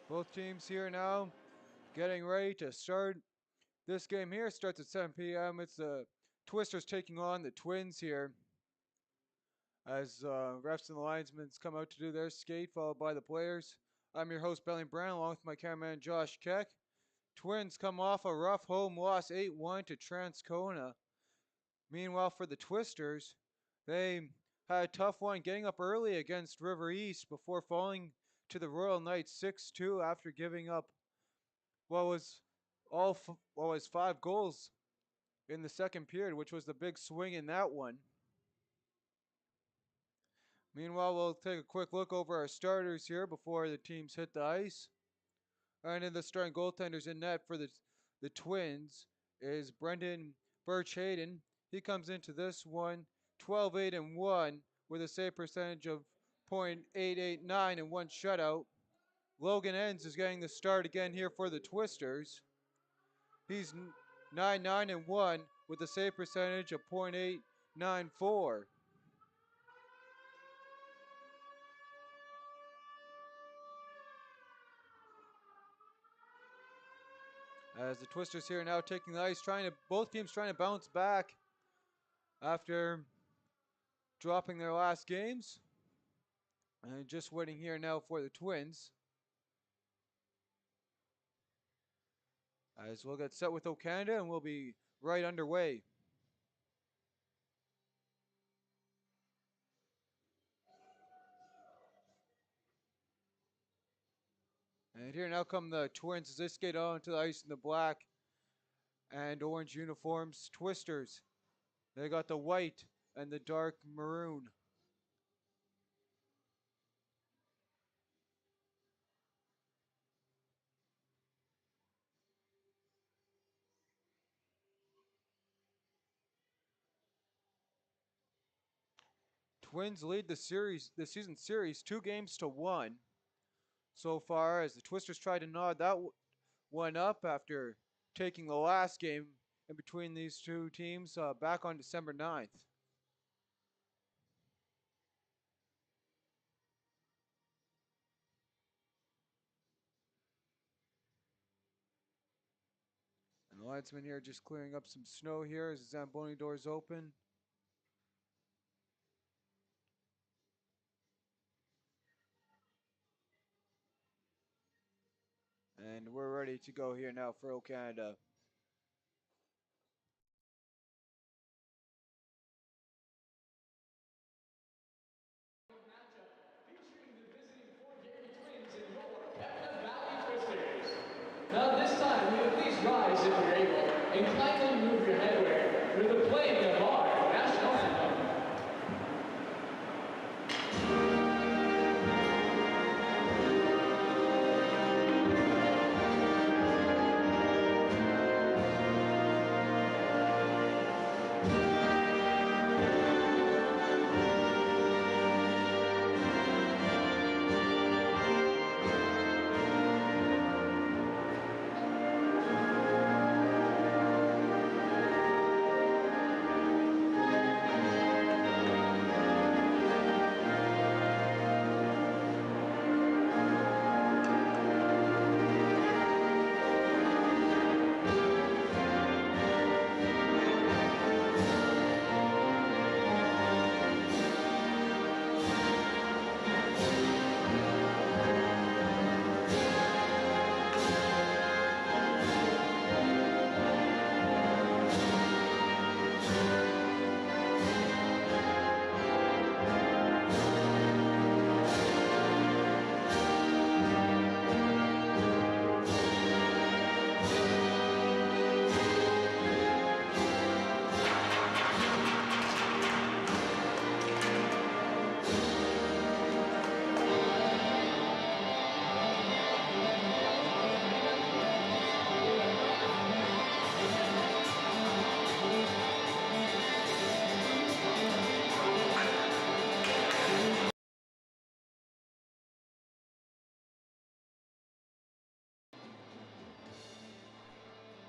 Both teams here now getting ready to start. This game here starts at 7 p.m. It's the Twisters taking on the Twins here as refs and the linesmen come out to do their skate, followed by the players. I'm your host, Belly Brown, along with my cameraman, Josh Keck. Twins come off a rough home loss 8-1 to Transcona. Meanwhile, for the Twisters, they had a tough one getting up early against River East before falling to the Royal Knights 6-2 after giving up what was five goals in the second period, which was the big swing in that one. Meanwhile, we'll take a quick look over our starters here before the teams hit the ice. And in the starting goaltenders in net for the Twins is Brendan Birch Hayden. He comes into this one 12-8-1 with a save percentage of .889 and one shutout. Logan Enns is getting the start again here for the Twisters. He's 9-9-1 with a save percentage of .894. As the Twisters here now taking the ice, both teams trying to bounce back after dropping their last games. And just waiting here now for the Twins. As we'll get set with Canada and we'll be right underway. And here now come the Twins as they skate onto the ice in the black and orange uniforms. Twisters, they got the white and the dark maroon. Twins lead the season series 2-1 so far as the Twisters try to nod that one up after taking the last game in between these two teams back on December 9th. And the linesman here just clearing up some snow here as the Zamboni doors open. And we're ready to go here now for Canada. Featuring the visiting Fort Garry Twins and your Pembina Valley Twisters. Now this time, will you please rise if you're able and kindly move your headwear for the playing of our national anthem.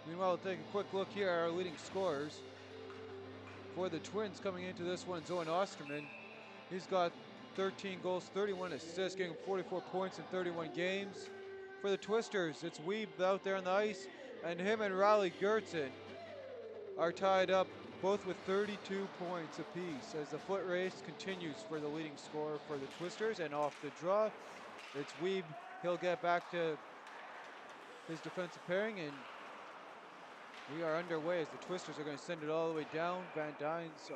Meanwhile, we'll take a quick look here at our leading scorers. For the Twins coming into this one, Owen Osterman. He's got 13 goals, 31 assists, getting 44 points in 31 games. for the Twisters. It's Weeb out there on the ice, and him and Riley Gertzen are tied up both with 32 points apiece as the foot race continues for the leading scorer for the Twisters. And off the draw, it's Weeb. He'll get back to his defensive pairing, and we are underway as the Twisters are going to send it all the way down. Van Dynes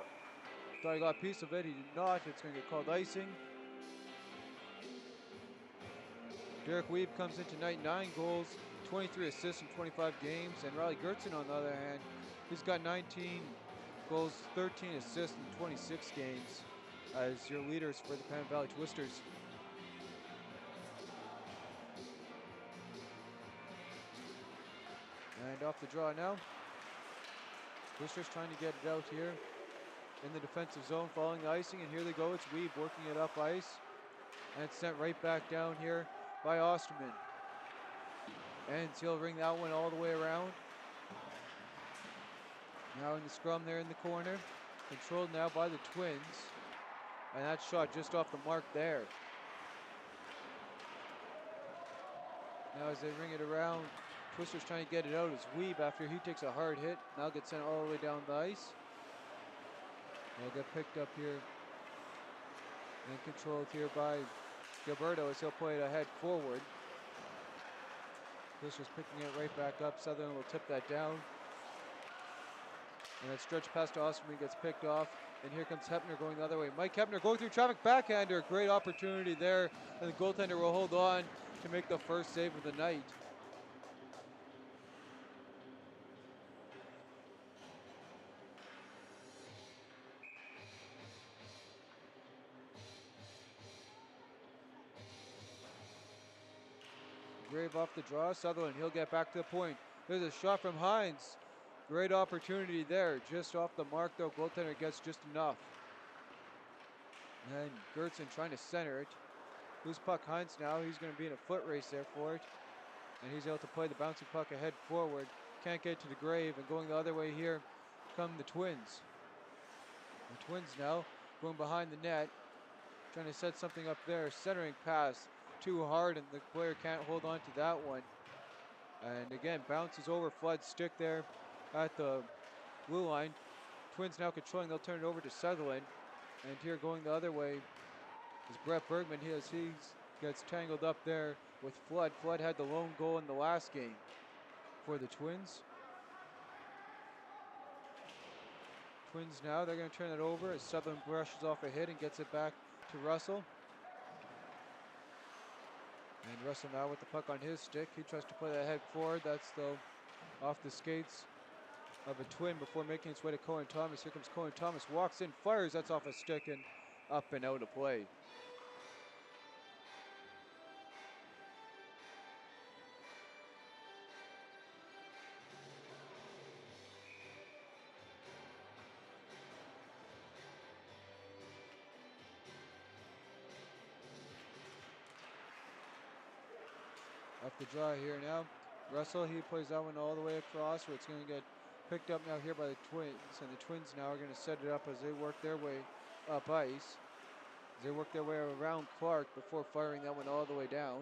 thought he got a piece of it. He did not. It's going to get called icing. Derek Weeb comes into tonight, 9 goals, 23 assists in 25 games. And Riley Gertzen, on the other hand, he's got 19 goals, 13 assists in 26 games as your leaders for the Pembina Valley Twisters. And off the draw now. Twisters trying to get it out here in the defensive zone following the icing. And here they go. It's Weeb working it up ice. And it's sent right back down here by Osterman. And he'll ring that one all the way around. Now in the scrum there in the corner. Controlled now by the Twins. And that shot just off the mark there. Now as they ring it around, Twisters trying to get it out as Weeb, after he takes a hard hit, now gets sent all the way down the ice. They'll get picked up here and controlled here by Gilberto as he'll play it ahead forward. Twisters picking it right back up. Southern will tip that down. And that stretch pass to Osterman gets picked off. And here comes Hepner going the other way. Mike Hepner going through traffic, backhander. Great opportunity there. And the goaltender will hold on to make the first save of the night. Grave off the draw. Sutherland, he'll get back to the point. There's a shot from Hines. Great opportunity there. Just off the mark though. Goaltender gets just enough. And Gertzen trying to center it. Loose puck Hines now. He's going to be in a foot race there for it. And he's able to play the bouncing puck ahead forward. Can't get to the grave. And going the other way here come the Twins. The Twins now going behind the net. Trying to set something up there. Centering pass. Too hard, and the player can't hold on to that one. And again, bounces over Flood's stick there at the blue line. Twins now controlling. They'll turn it over to Sutherland. And here going the other way is Brett Bergman. He gets tangled up there with Flood. Flood had the lone goal in the last game for the Twins. Twins now, they're going to turn it over as Sutherland brushes off a hit and gets it back to Russell. And Russell now with the puck on his stick. He tries to play that head forward. That's though off the skates of a Twin before making its way to Cohen Thomas. Here comes Cohen Thomas, walks in, fires. That's off a stick and up and out of play. Off the draw here now. Russell, he plays that one all the way across where it's going to get picked up now here by the Twins. And the Twins now are going to set it up as they work their way up ice. As they work their way around Clark before firing that one all the way down.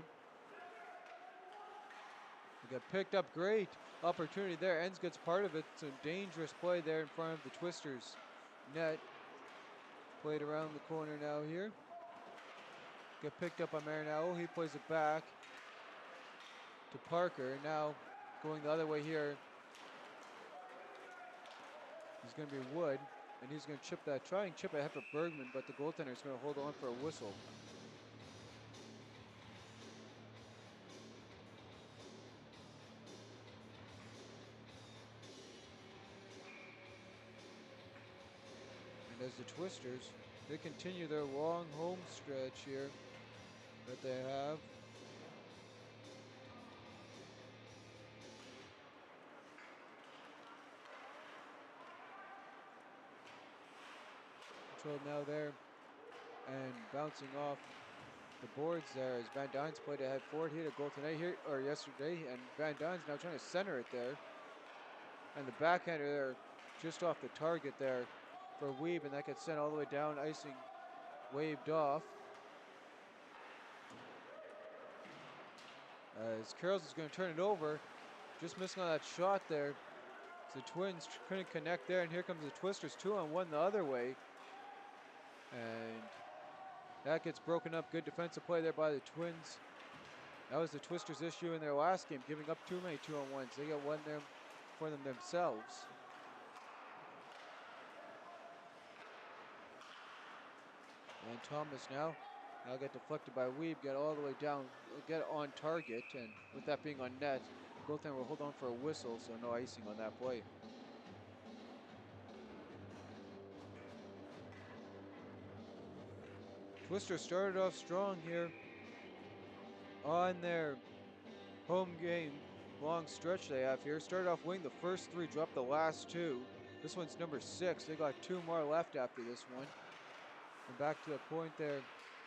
They got picked up. Great opportunity there. Enns gets part of it. It's a dangerous play there in front of the Twisters net. Played around the corner now here. Get picked up by Marinello. He plays it back to Parker. Now going the other way here is going to be Wood, and he's going to chip that, try and chip ahead for Bergman, but the goaltender is going to hold on for a whistle. And as the Twisters, they continue their long home stretch here that they have. Now there and bouncing off the boards there as Van Dynes played ahead forward. He had a goal tonight here, or yesterday, and Van Dynes now trying to center it there. And the backhander there just off the target there for Weeb, and that gets sent all the way down, icing waved off. As Carroll's is going to turn it over. Just missing on that shot there. So the Twins couldn't connect there, and here comes the Twisters 2-on-1 the other way. And that gets broken up. Good defensive play there by the Twins. That was the Twisters' issue in their last game, giving up too many 2-on-1s. They got one there for them themselves. And Thomas now get deflected by Weeb, get all the way down, get on target, and with that being on net, goaltender will hold on for a whistle, so no icing on that play. Twisters started off strong here on their home game long stretch they have here. Started off winning the first 3, dropped the last 2. This one's number 6. They got 2 more left after this one. And back to the point there.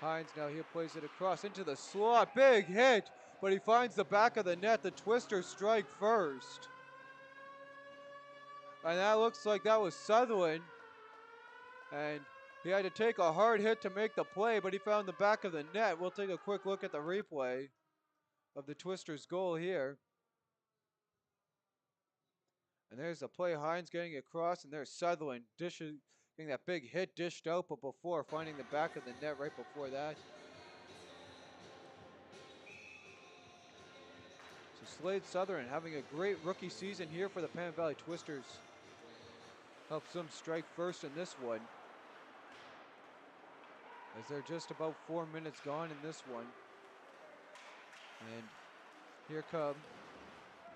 Hines now, he plays it across into the slot. Big hit, but he finds the back of the net. The Twisters strike first. And that looks like that was Sutherland. And he had to take a hard hit to make the play, but he found the back of the net. We'll take a quick look at the replay of the Twisters' goal here. And there's the play, Hines getting across, and there's Sutherland getting that big hit dished out, but before finding the back of the net right before that. So Slade Sutherland having a great rookie season here for the Pembina Valley Twisters. Helps them strike first in this one, as they're just about 4 minutes gone in this one. And here come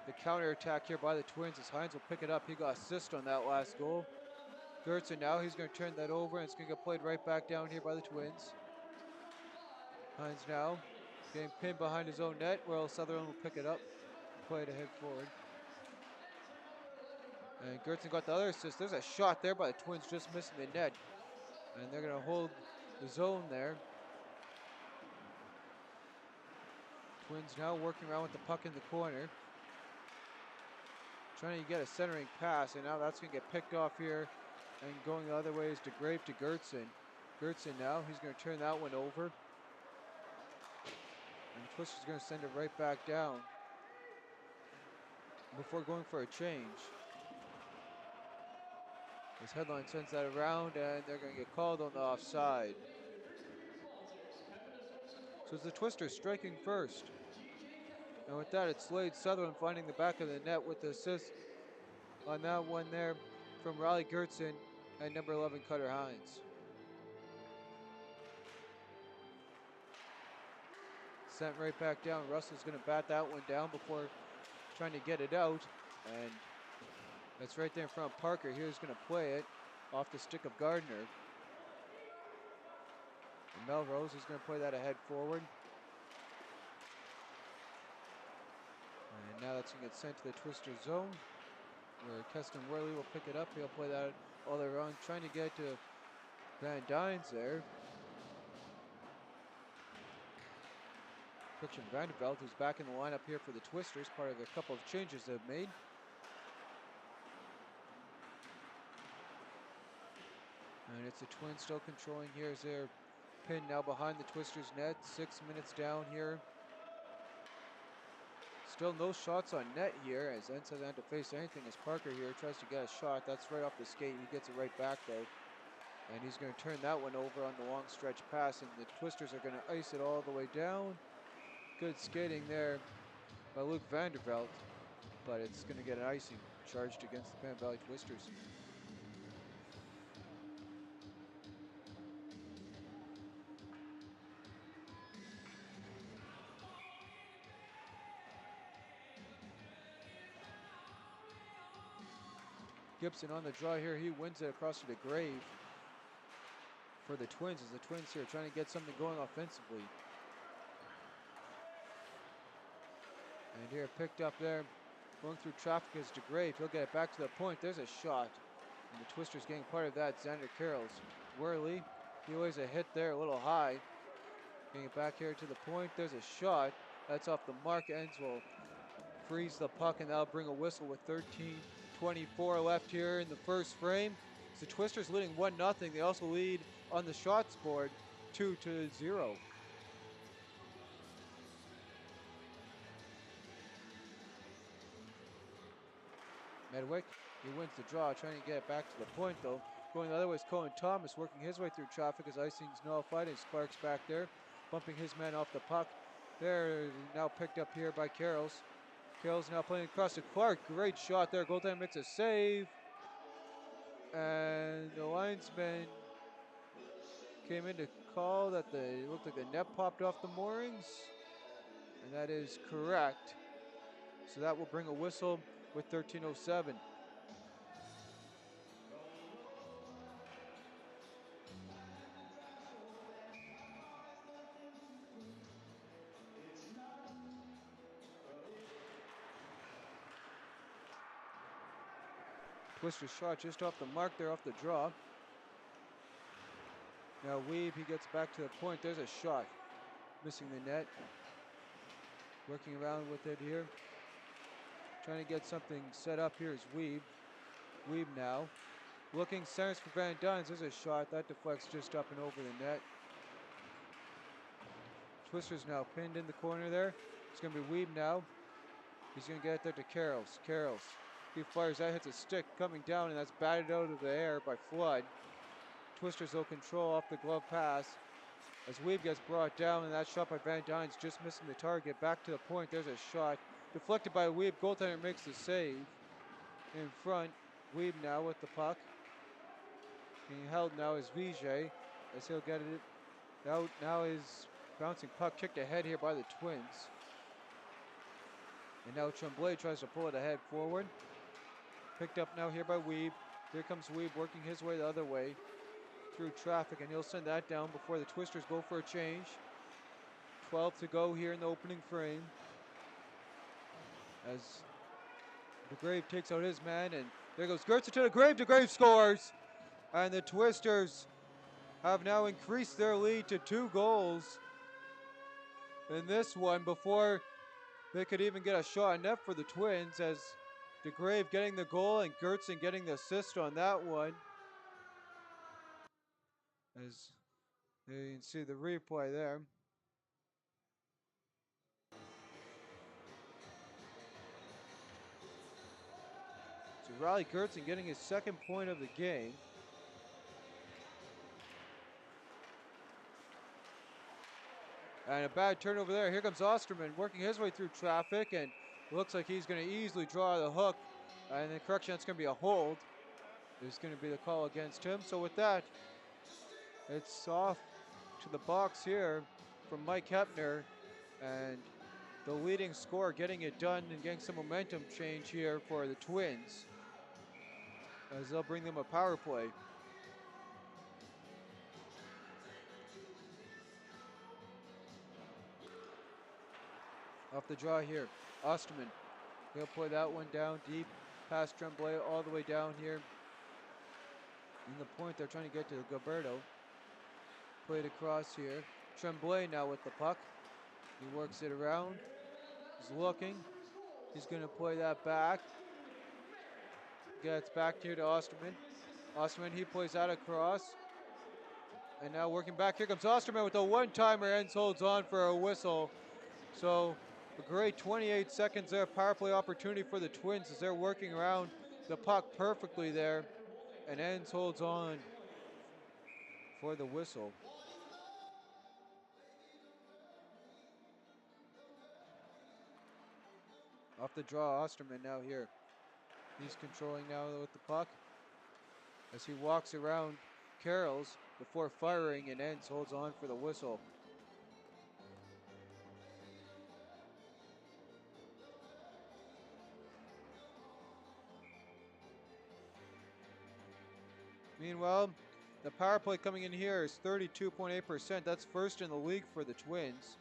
the counterattack here by the Twins as Hines will pick it up. He got assist on that last goal. Gertson now, he's going to turn that over, and it's going to get played right back down here by the Twins. Hines now getting pinned behind his own net. Royal Sutherland will pick it up, play it ahead forward. And Gertson got the other assist. There's a shot there by the Twins, just missing the net. And they're going to hold the zone there. Twins now working around with the puck in the corner. Trying to get a centering pass, and now that's going to get picked off here. And going the other way is DeGrave to Gertson. Gertson now, he's going to turn that one over. And the Twisters going to send it right back down before going for a change. This headline sends that around, and they're going to get called on the offside. So it's the Twisters striking first. And with that, it's Slade Sutherland finding the back of the net with the assist on that one there from Riley Gertson and number 11, Cutter Hines. Sent right back down. Russell's going to bat that one down before trying to get it out. And that's right there in front of Parker. Here's going to play it off the stick of Gardner. And Melrose is going to play that ahead forward. And now that's going to get sent to the Twister zone, where Keston Worley will pick it up. He'll play that all the way around, trying to get to Van Dynes there. Christian Vanderbilt, who's back in the lineup here for the Twisters, part of a couple of changes they've made. And it's the Twins still controlling here as they're pinned now behind the Twisters net. 6 minutes down here. Still no shots on net here, as Ents hasn't had to face anything as Parker here tries to get a shot. That's right off the skate. He gets it right back though. And he's going to turn that one over on the long stretch pass, and the Twisters are going to ice it all the way down. Good skating there by Luke Vanderbilt, but it's going to get an icing charged against the Pembina Valley Twisters. Gibson on the draw here. He wins it across to the grave for the Twins, as the Twins here trying to get something going offensively. And here picked up there, going through traffic is DeGrave. He'll get it back to the point. There's a shot. And the Twisters getting part of that. Xander Carrolls. Worley, he lays a hit there a little high. Getting it back here to the point. There's a shot. That's off the mark. Ends will freeze the puck, and that'll bring a whistle with 13:24 left here in the first frame. So the Twisters leading 1-0. They also lead on the shots board 2-0. Medwick, he wins the draw, trying to get it back to the point though. Going the other way is Cohen Thomas, working his way through traffic as icing's nullified, and Clark's back there, bumping his man off the puck. There, now picked up here by Carroll's. Carroll's now playing across to Clark. Great shot there. Goaltender makes a save. And the linesman came in to call that it looked like the net popped off the moorings. And that is correct. So that will bring a whistle with 13:07. Twister shot just off the mark there, off the draw. Now Weeb, he gets back to the point. There's a shot. Missing the net. Working around with it here. Trying to get something set up here is Weeb. Weeb now. Looking centers for Van Duns. There's a shot. That deflects just up and over the net. Twister's now pinned in the corner there. It's going to be Weeb now. He's going to get it there to Carroll's. Carroll's. He fires that, hits a stick coming down, and that's batted out of the air by Flood. Twister's though control off the glove pass as Weeb gets brought down, and that shot by Van Dyne's just missing the target. Back to the point. There's a shot. Deflected by Weeb. Goaltender makes the save. In front, Weeb now with the puck. Being held now is Vijay as he'll get it out. Now is bouncing puck kicked ahead here by the Twins. And now Tremblay tries to pull it ahead forward. Picked up now here by Weeb. Here comes Weeb working his way the other way through traffic, and he'll send that down before the Twisters go for a change. 12 to go here in the opening frame. As DeGrave takes out his man, and there goes Gertz to DeGrave. DeGrave scores! And the Twisters have now increased their lead to 2 goals in this one before they could even get a shot on net for the Twins, as DeGrave getting the goal and Gertzen getting the assist on that one. As you can see the replay there. So Riley Gertzen getting his 2nd point of the game. And a bad turnover there. Here comes Osterman working his way through traffic, and looks like he's going to easily draw the hook. And the correction, that's going to be a hold. There's going to be the call against him. So with that, it's off to the box here from Mike Hepner. And the leading scorer getting it done and getting some momentum change here for the Twins, as they'll bring them a power play. Off the draw here, Osterman. He'll play that one down deep, past Tremblay all the way down here. In the point, they're trying to get to Gilberto. Played across here. Tremblay now with the puck. He works it around. He's looking. He's going to play that back. Gets back here to Osterman. Osterman, he plays that across. And now working back. Here comes Osterman with a one-timer. Ends holds on for a whistle. So a great 28 seconds there. Power play opportunity for the Twins as they're working around the puck perfectly there. And Ends holds on for the whistle. Off the draw, Osterman now here. He's controlling now with the puck as he walks around Carroll's before firing, and Ends holds on for the whistle. Meanwhile, the power play coming in here is 32.8%. That's 1st in the league for the Twins.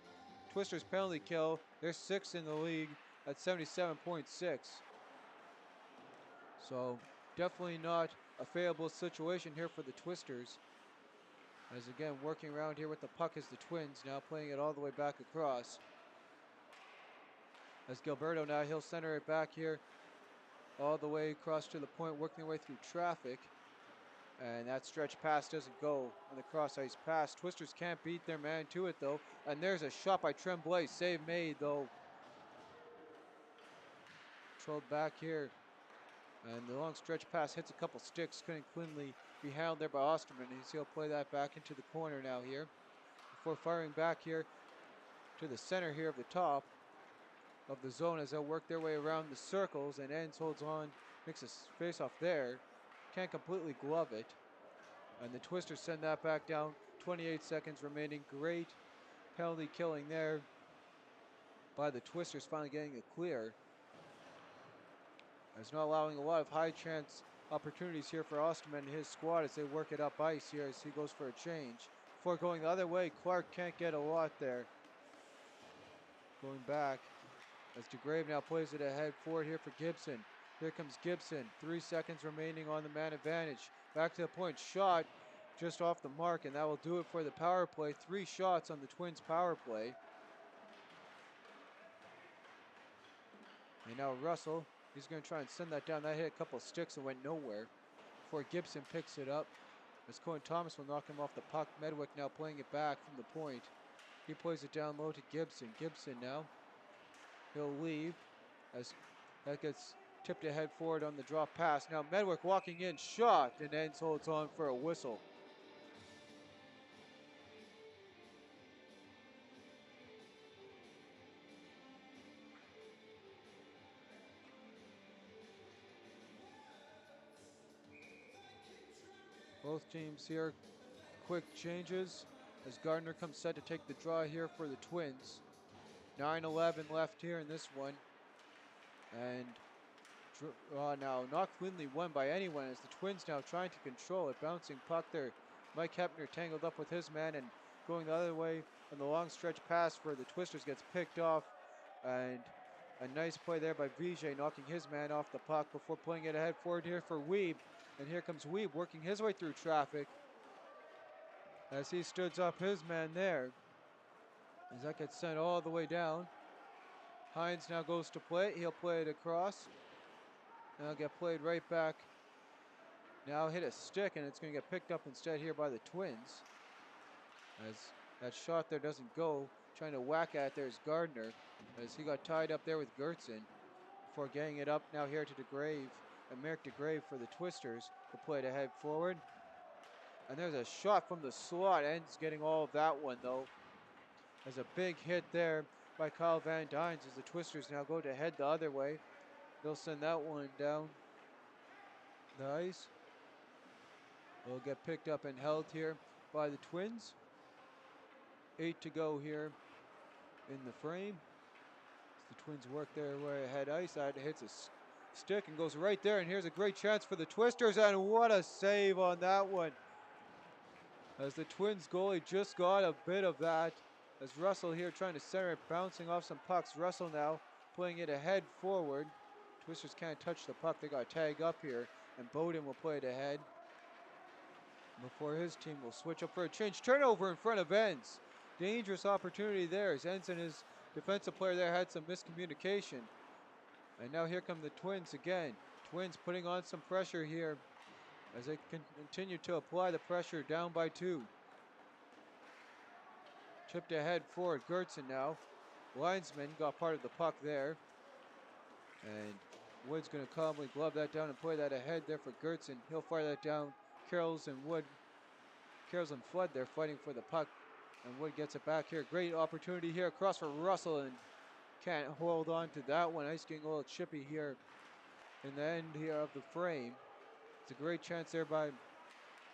Twisters penalty kill, they're 6th in the league at 77.6. So definitely not a favorable situation here for the Twisters. As again, working around here with the puck is the Twins, now playing it all the way back across. As Gilberto now, he'll center it back here all the way across to the point, working their way through traffic. And that stretch pass doesn't go on the cross ice pass. Twisters can't beat their man to it though. And there's a shot by Tremblay. Save made though. Controlled back here And the long stretch pass hits a couple sticks, couldn't cleanly be handled there by Osterman. He'll play that back into the corner now here. Before firing back here to the center here of the top of the zone as they'll work their way around the circles, and Ends holds on, makes a face off there. Can't completely glove it. And the Twisters send that back down. 28 seconds remaining. Great penalty killing there by the Twisters, finally getting it clear. As not allowing a lot of high chance opportunities here for Osterman and his squad as they work it up ice here as he goes for a change. Before going the other way, Clark can't get a lot there. Going back as DeGrave now plays it ahead forward here for Gibson. Here comes Gibson. 3 seconds remaining on the man advantage. Back to the point, shot just off the mark, and that will do it for the power play. 3 shots on the Twins power play. And now Russell, he's going to try and send that down. That hit a couple of sticks and went nowhere. Before Gibson picks it up, as Cohen Thomas will knock him off the puck. Medwick now playing it back from the point. He plays it down low to Gibson. Gibson now, he'll leave as that gets tipped ahead forward on the drop pass. Now Medwick walking in, shot, and Ends holds on for a whistle. Both teams here, quick changes as Gardner comes set to take the draw here for the Twins. 9:11 left here in this one. And now not cleanly won by anyone as the Twins now trying to control it. Bouncing puck there. Mike Hepner tangled up with his man and going the other way on the long stretch pass for the Twisters gets picked off. And a nice play there by Vijay knocking his man off the puck before playing it ahead forward here for Weeb. And here comes Weeb working his way through traffic as he stood up his man there. As that gets sent all the way down. Hines now goes to play it. He'll play it across. Now get played right back. Now hit a stick and it's going to get picked up instead here by the Twins. As that shot there doesn't go. Trying to whack at it, there's Gardner. As he got tied up there with Gertzen. Before getting it up now here to DeGrave. And Merrick DeGrave for the Twisters. The play to head forward. And there's a shot from the slot. Ends getting all of that one though. There's a big hit there by Kyle Van Dynes as the Twisters now go to head the other way. They'll send that one down the ice. Will get picked up and held here by the Twins. 8 to go here in the frame. As the Twins work their way ahead ice. That hits a stick and goes right there. And here's a great chance for the Twisters. And what a save on that one. As the Twins goalie just got a bit of that. As Russell here trying to center it, bouncing off some pucks. Russell now playing it ahead forward. Twisters can't touch the puck. They got to tag up here. And Bowden will play it ahead. Before his team will switch up for a change. Turnover in front of Ends. Dangerous opportunity there as Ends and his defensive player there had some miscommunication. And now here come the Twins again. Twins putting on some pressure here as they continue to apply the pressure down by 2. Chipped ahead forward. Gertzen now. Linesman got part of the puck there. And Wood's going to calmly glove that down and play that ahead there for Gertzen. He'll fire that down. Carroll's and Flood there fighting for the puck. And Wood gets it back here. Great opportunity here across for Russell and can't hold on to that one. Ice getting a little chippy here in the end here of the frame. It's a great chance there by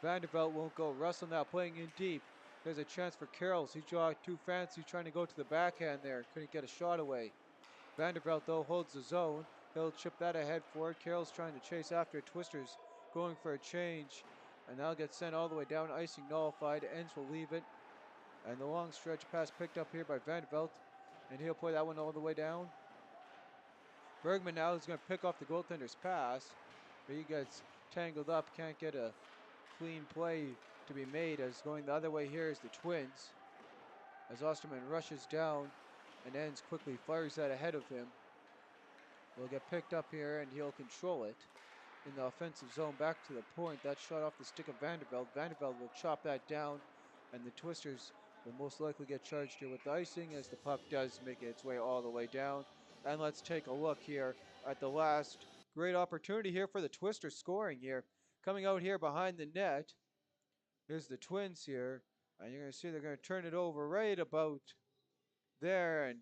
Vanderbilt. Won't go. Russell now playing in deep. There's a chance for Carrolls. He got too fancy trying to go to the backhand there. Couldn't get a shot away. Vanderbilt though holds the zone. He'll chip that ahead forward. Carroll's trying to chase after it. Twisters going for a change. And that'll get sent all the way down. Icing nullified. Ends will leave it. And the long stretch pass picked up here by Vanderbilt. And he'll play that one all the way down. Bergman now is going to pick off the goaltender's pass. But he gets tangled up. Can't get a clean play to be made as going the other way here is the Twins. As Osterman rushes down and Ends quickly fires that ahead of him. Will get picked up here and he'll control it in the offensive zone back to the point. That shot off the stick of Vanderbilt. Vanderbilt will chop that down and the Twisters will most likely get charged here with the icing as the puck does make its way all the way down. And let's take a look here at the last Great opportunity here for the Twisters scoring here. Coming out here behind the net. Here's the Twins here. And you're going to see they're going to turn it over right about there. And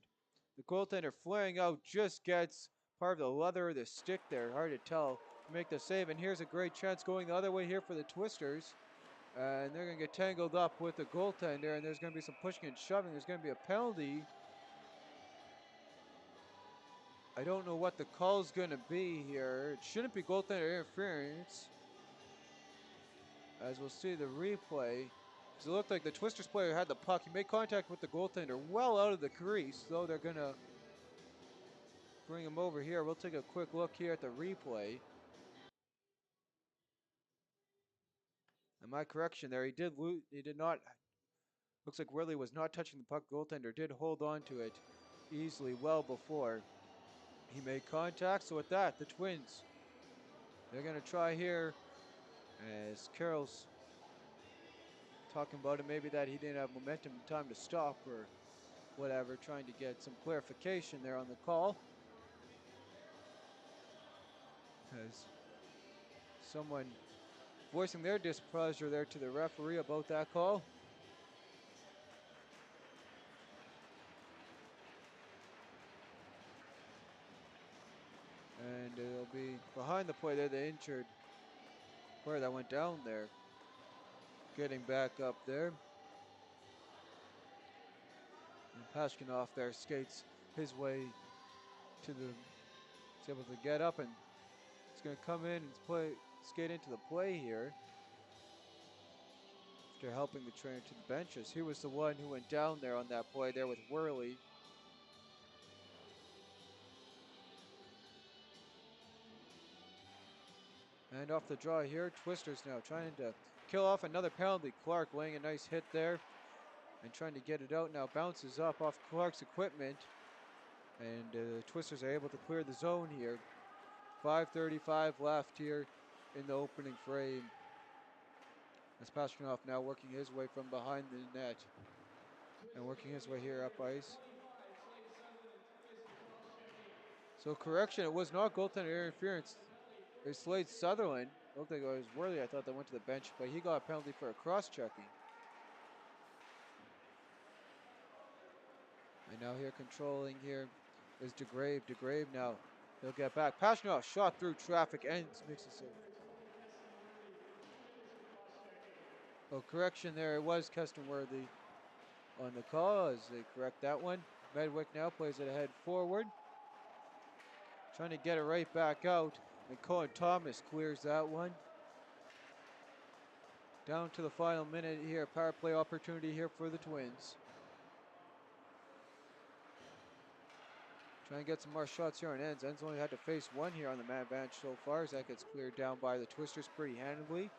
the goaltender flaring out just gets part of the leather of the stick there. Hard to tell to make the save. And here's a great chance going the other way here for the Twisters. And they're going to get tangled up with the goaltender. And there's going to be some pushing and shoving. There's going to be a penalty. I don't know what the call's going to be here. It shouldn't be goaltender interference. As we'll see the replay. Because it looked like the Twisters player had the puck. He made contact with the goaltender well out of the crease. So they're going to bring him over here. We'll take a quick look here at the replay. And my correction there, he did not, looks like Worley was not touching the puck. Goaltender did hold on to it easily well before he made contact. So with that, the Twins, they're going to try here, as Carroll's talking about it, maybe that he didn't have momentum in time to stop or whatever, trying to get some clarification there on the call. As someone voicing their displeasure there to the referee about that call. And it'll be behind the play there, the injured player that went down there. Getting back up there. And Pashkinov there skates his way to the, he's able to get up and he's going to come in and skate into the play here. After helping the trainer to the benches. He was the one who went down there on that play there with Worley. And off the draw here, Twisters now trying to kill off another penalty. Clark laying a nice hit there and trying to get it out. Now bounces up off Clark's equipment. And Twisters are able to clear the zone here. 5:35 left here in the opening frame. As Pashkinov now working his way from behind the net. And working his way here up ice. So correction, it was not goaltender interference. It's Slade Sutherland. Looked like it was Worley. I thought that went to the bench, but he got a penalty for a cross-checking. And now here controlling here is DeGrave. DeGrave now, he'll get back. Pashkinov shot through traffic, ends, makes a save. Oh, correction there, it was Kestenworthy on the call as they correct that one. Medwick now plays it ahead forward. Trying to get it right back out. And Colin Thomas clears that one. Down to the final minute here. Power play opportunity here for the Twins. Trying to get some more shots here on Ends. Ends only had to face one here on the man advantage so far as that gets cleared down by the Twisters pretty handily.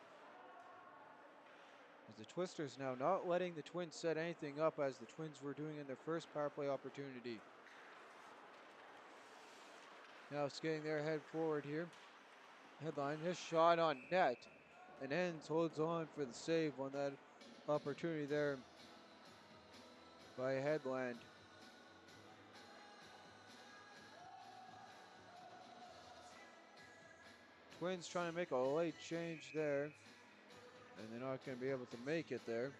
As the Twisters now not letting the Twins set anything up as the Twins were doing in their first power play opportunity. Now skating their head forward here. Headline, his shot on net. And Ends holds on for the save on that opportunity there by Headland. Twins trying to make a late change there. And they're not going to be able to make it there.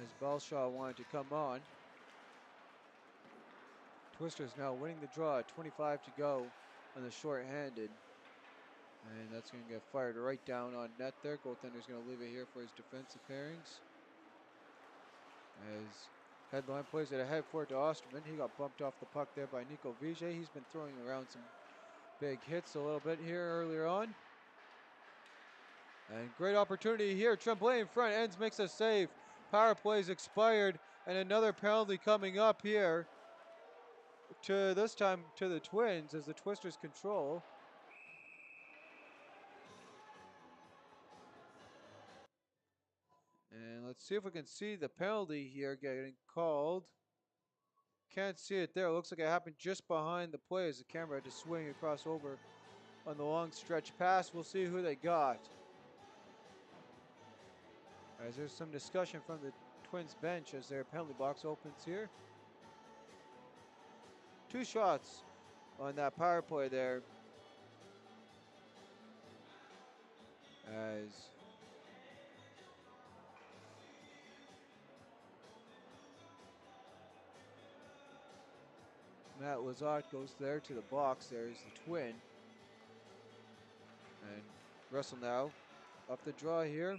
As Balshaw wanted to come on. Twisters now winning the draw, 25 to go on the short-handed. And that's going to get fired right down on net there. Goaltender's going to leave it here for his defensive pairings. As Headline plays it ahead forward to Osterman. He got bumped off the puck there by Nico Vijay. He's been throwing around some big hits a little bit here earlier on. And great opportunity here. Tremblay in front. Ends makes a save. Power plays expired. And another penalty coming up here. To this time to the Twins as the Twisters control. And let's see if we can see the penalty here getting called. Can't see it there. It looks like it happened just behind the play as the camera had to swing across over on the long stretch pass. We'll see who they got. As there's some discussion from the Twins bench as their penalty box opens here. 2 shots on that power play there as Matt Lazat goes there to the box. There's the twin. And Russell now up the draw here.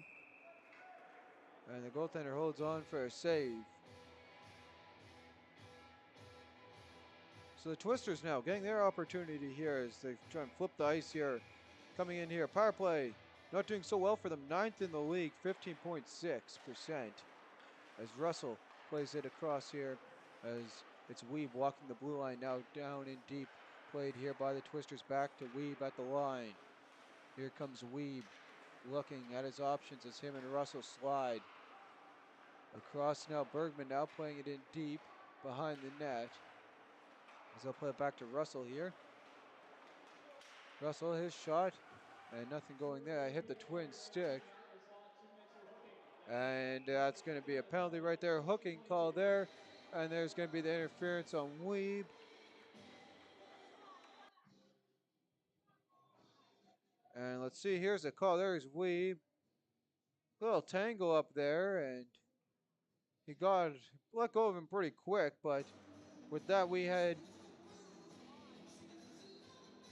And the goaltender holds on for a save. So the Twisters now getting their opportunity here as they try and flip the ice here. Coming in here, power play. Not doing so well for them. 9th in the league, 15.6%. As Russell plays it across here as it's Weeb walking the blue line now down in deep. Played here by the Twisters back to Weeb at the line. Here comes Weeb looking at his options as him and Russell slide. Across now, Bergman now playing it in deep behind the net. As they'll play it back to Russell here. Russell, his shot, and nothing going there. I hit the twin stick. And that's going to be a penalty right there. Hooking call there. And there's going to be the interference on Weeb. And let's see, here's a call. There's Weeb. Little tangle up there, and he got let go of him pretty quick, but with that we head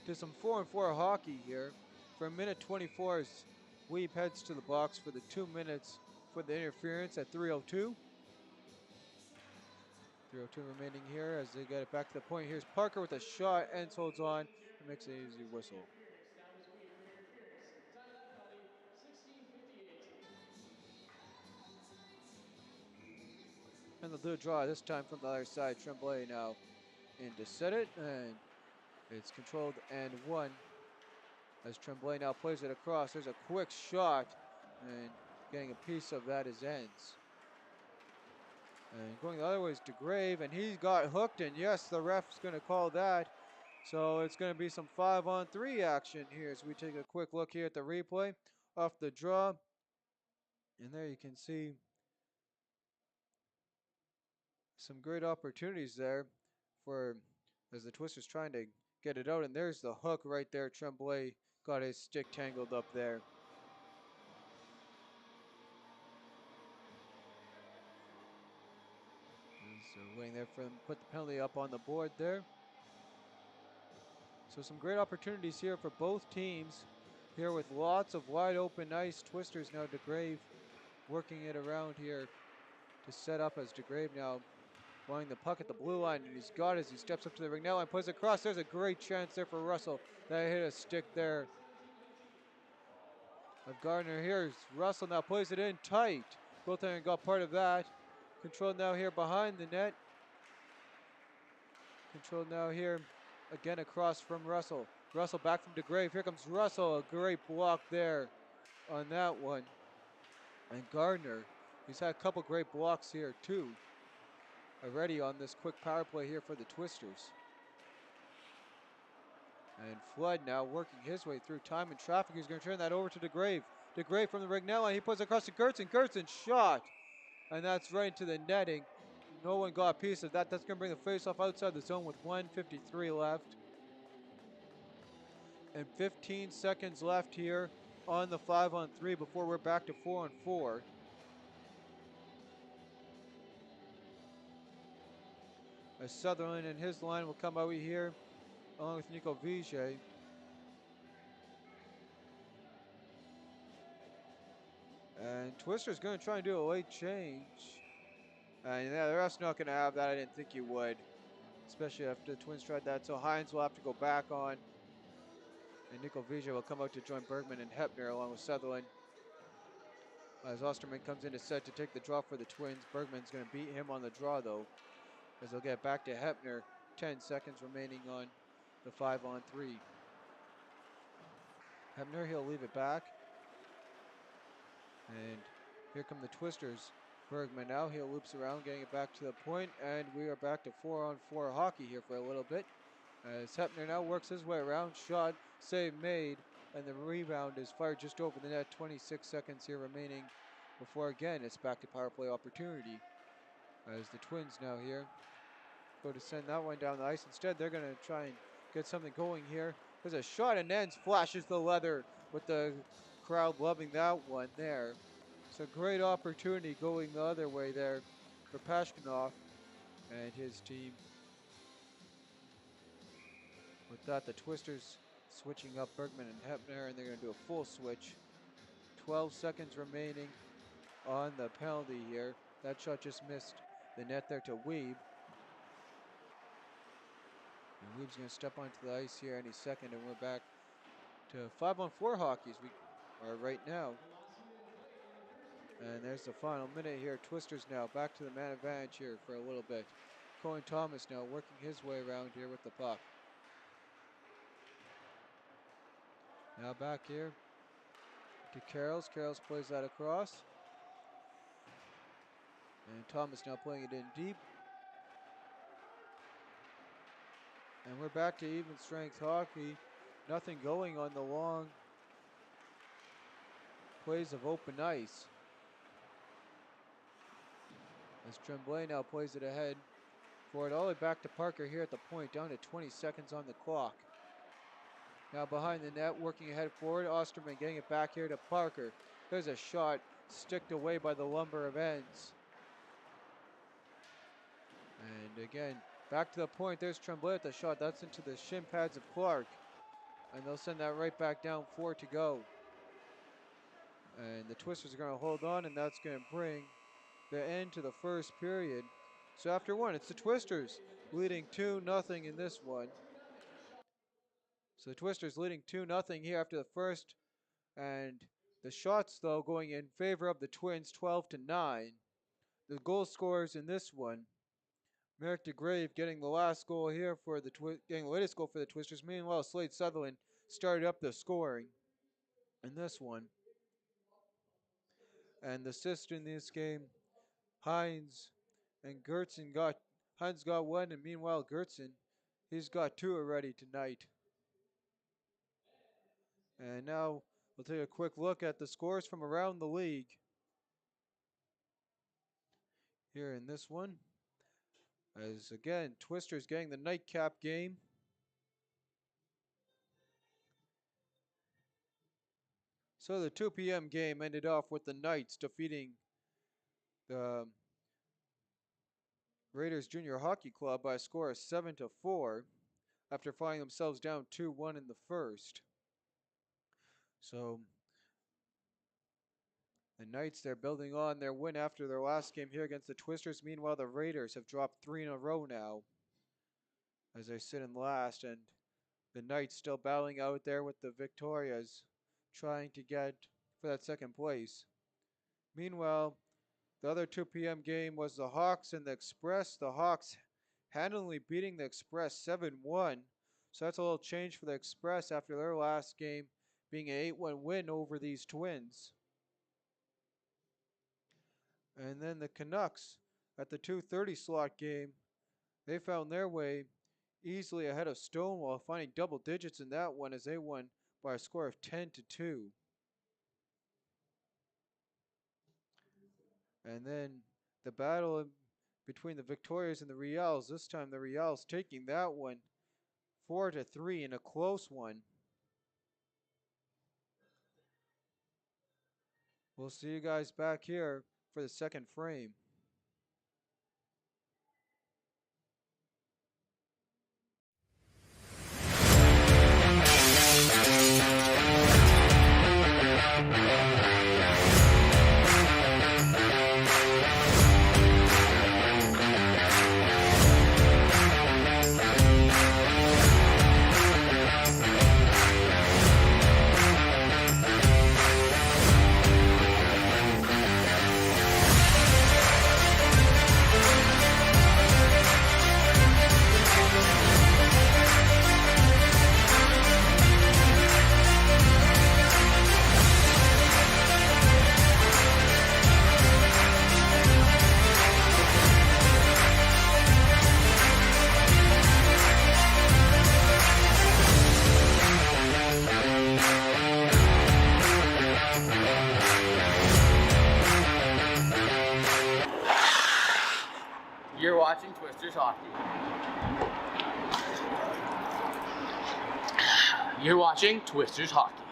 to some 4-on-4 hockey here. For a minute 24 as Weeb heads to the box for the 2 minutes for the interference at 3:02. 3:02 remaining here as they get it back to the point. Here's Parker with a shot. Ends holds on and makes an easy whistle. And they'll do a draw this time from the other side. Tremblay now in to set it, and it's controlled and won as Tremblay now plays it across. There's a quick shot, and getting a piece of that is Ends. And going the other way is DeGrave, and he got hooked, and yes, the ref's going to call that. So it's going to be some 5-on-3 action here as we take a quick look here at the replay off the draw. And there you can see some great opportunities there for as the Twisters trying to get it out. And there's the hook right there. Tremblay got his stick tangled up there. So waiting there for them to put the penalty up on the board there. So some great opportunities here for both teams here with lots of wide open ice. Twisters now DeGrave working it around here to set up as DeGrave now wanting the puck at the blue line, and he's got it as he steps up to the ring now and puts it across. There's a great chance there for Russell. That hit a stick there of Gardner. Here's Russell now plays it in tight. Goaltender got part of that. Controlled now here behind the net. Controlled now here again across from Russell. Russell back from DeGrave. Here comes Russell. A great block there on that one. And Gardner, he's had a couple great blocks here too already on this quick power play here for the Twisters. And Flood now working his way through time and traffic. He's going to turn that over to DeGrave. DeGrave from the ring now, and he puts it across to Gertzen. Gertzen shot, and that's right into the netting. No one got a piece of that. That's going to bring the faceoff outside the zone with 1:53 left. And 15 seconds left here on the 5-on-3 before we're back to 4-on-4. As Sutherland and his line will come out here along with Nico Vijay. And Twister's going to try and do a late change. And yeah, the ref's not going to have that. I didn't think he would, especially after the Twins tried that. So Hines will have to go back on. And Nico Vijay will come out to join Bergman and Hepner along with Sutherland. As Osterman comes in to set to take the draw for the Twins. Bergman's going to beat him on the draw though, as they'll get back to Hepner. 10 seconds remaining on the 5-on-3. Hepner, he'll leave it back. And here come the Twisters. Bergman now, he'll loops around, getting it back to the point, and we are back to 4-on-4 hockey here for a little bit. As Hepner now works his way around, shot, save made, and the rebound is fired just over the net. 26 seconds here remaining before again it's back to power play opportunity. As the Twins now here go to send that one down the ice. Instead, they're going to try and get something going here. There's a shot and Ends flashes the leather with the crowd loving that one there. It's a great opportunity going the other way there for Pashkinov and his team. With that, the Twisters switching up Bergman and Hepner, and they're going to do a full switch. 12 seconds remaining on the penalty here. That shot just missed the net there to Weeb. And Weeb's going to step onto the ice here any second, and we're back to 5-on-4 hockey as we are right now. And there's the final minute here. Twisters now back to the man advantage here for a little bit. Cohen Thomas now working his way around here with the puck. Now back here to Carroll's. Carroll's plays that across. And Thomas now playing it in deep. And we're back to even strength hockey. Nothing going on the long plays of open ice. As Tremblay now plays it ahead for it all the way back to Parker here at the point, down to 20 seconds on the clock. Now behind the net, working ahead forward, Osterman getting it back here to Parker. There's a shot sticked away by the lumber of ends. And again, back to the point, there's Tremblay at the shot. That's into the shin pads of Clark. And they'll send that right back down, 4 to go. And the Twisters are going to hold on, and that's going to bring the end to the first period. So after one, it's the Twisters leading 2-0 in this one. So the Twisters leading 2-0 here after the first. And the shots, though, going in favor of the Twins, 12-9. The goal scorers in this one, Merrick DeGrave getting the last goal here for the getting the latest goal for the Twisters. Meanwhile, Slade Sutherland started up the scoring in this one. And the assist in this game, Hines and Gertzen Hines got one, and meanwhile Gertzen, he's got 2 already tonight. And now we'll take a quick look at the scores from around the league here in this one. As again, Twisters getting the nightcap game. So the 2 p.m. game ended off with the Knights defeating the Raiders Junior Hockey Club by a score of 7-4 after finding themselves down 2-1 in the first. So the Knights, they're building on their win after their last game here against the Twisters. Meanwhile, the Raiders have dropped 3 in a row now as they sit in last, and the Knights still battling out there with the Victorias, trying to get for that second place. Meanwhile, the other 2 p.m. game was the Hawks and the Express. The Hawks handily beating the Express 7-1. So that's a little change for the Express after their last game being an 8-1 win over these Twins. And then the Canucks at the 2:30 slot game, they found their way easily ahead of Stonewall, finding double digits in that one as they won by a score of 10-2. And then the battle between the Victorias and the Reals, this time the Reals taking that one 4-3 in a close one. We'll see you guys back here for the second frame. You're watching Twisters Hockey. You're watching Twisters Hockey.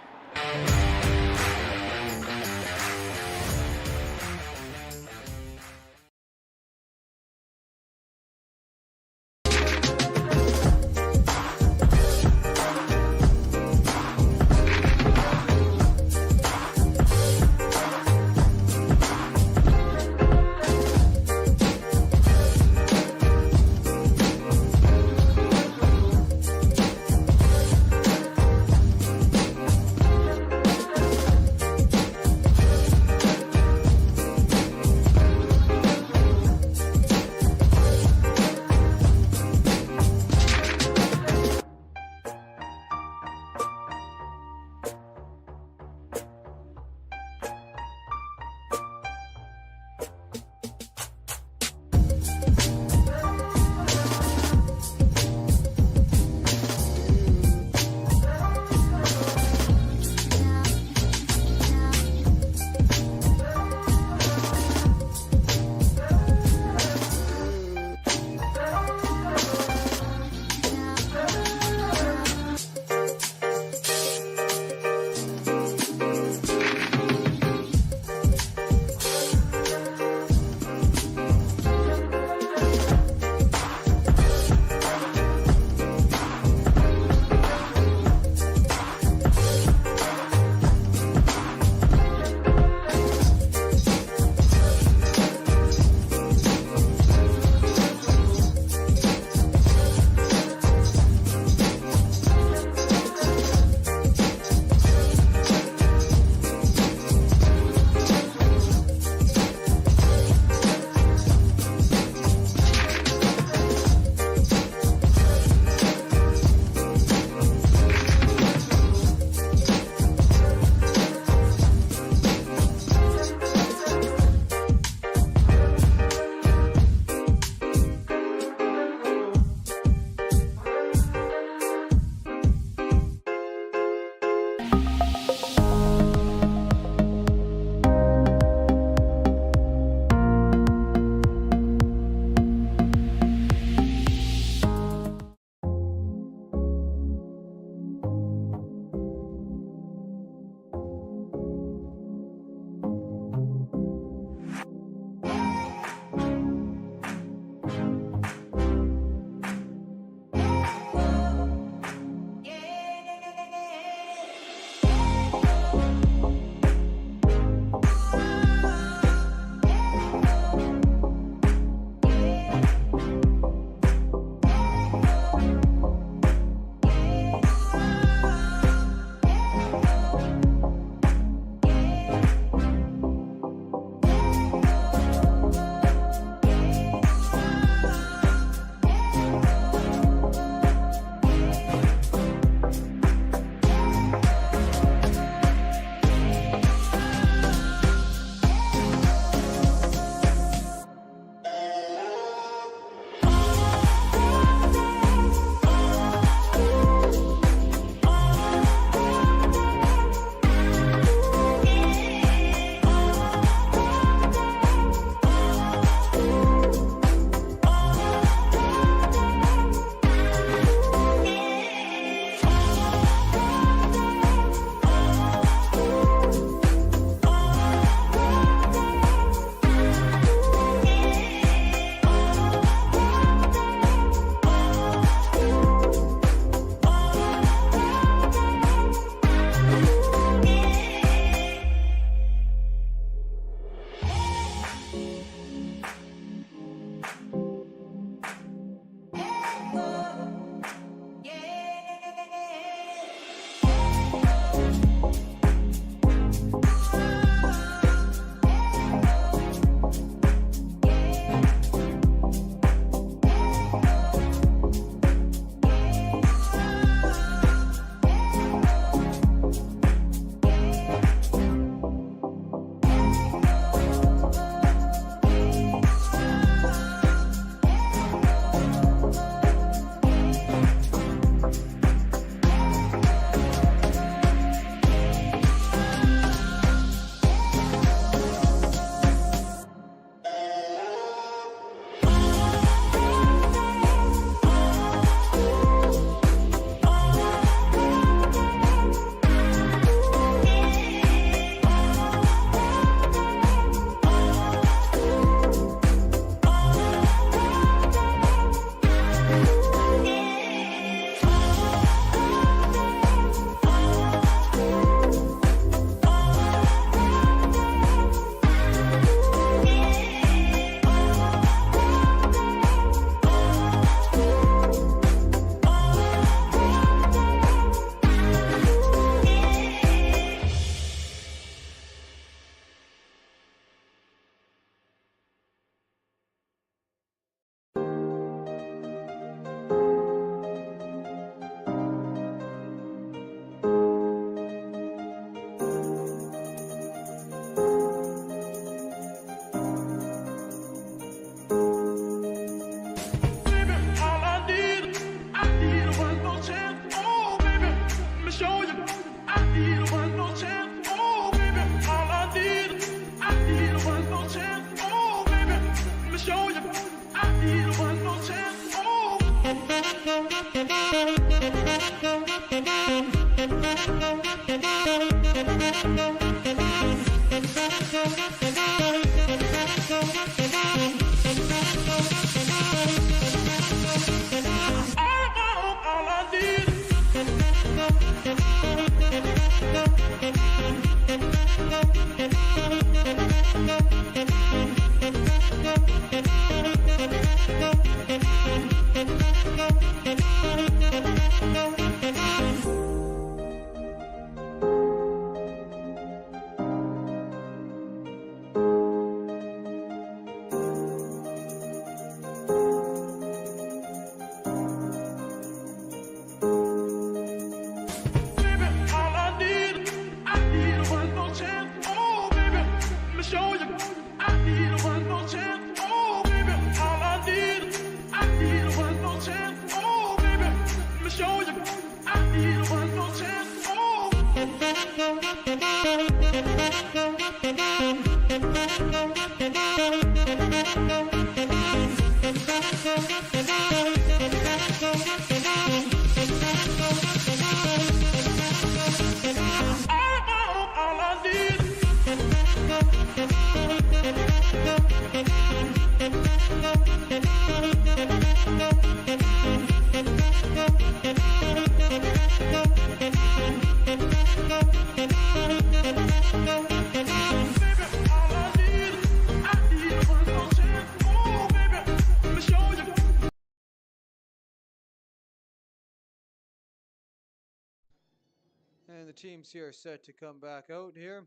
And the teams here are set to come back out here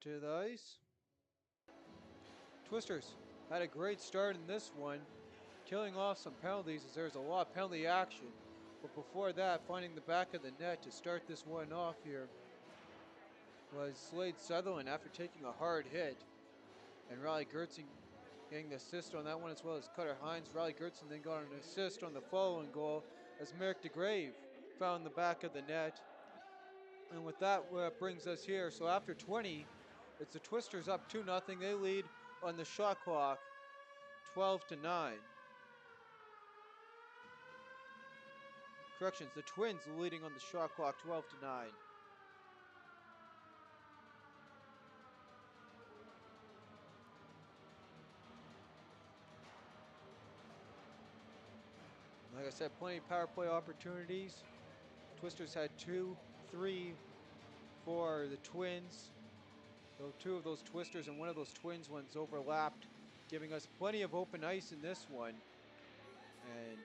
to the ice. Twisters had a great start in this one, killing off some penalties as there's a lot of penalty action. But before that, finding the back of the net to start this one off here was Slade Sutherland after taking a hard hit. And Riley Gertzen getting the assist on that one, as well as Cutter Hines. Riley Gertzen then got an assist on the following goal as Merrick DeGrave found the back of the net. And with that, brings us here. So after 20, it's the Twisters up 2-0. They lead on the shot clock 12-9. Corrections, the Twins leading on the shot clock 12-9. Like I said, plenty of power play opportunities. Twisters had 2, 3 for the Twins. So 2 of those Twisters and 1 of those Twins ones overlapped, giving us plenty of open ice in this one. And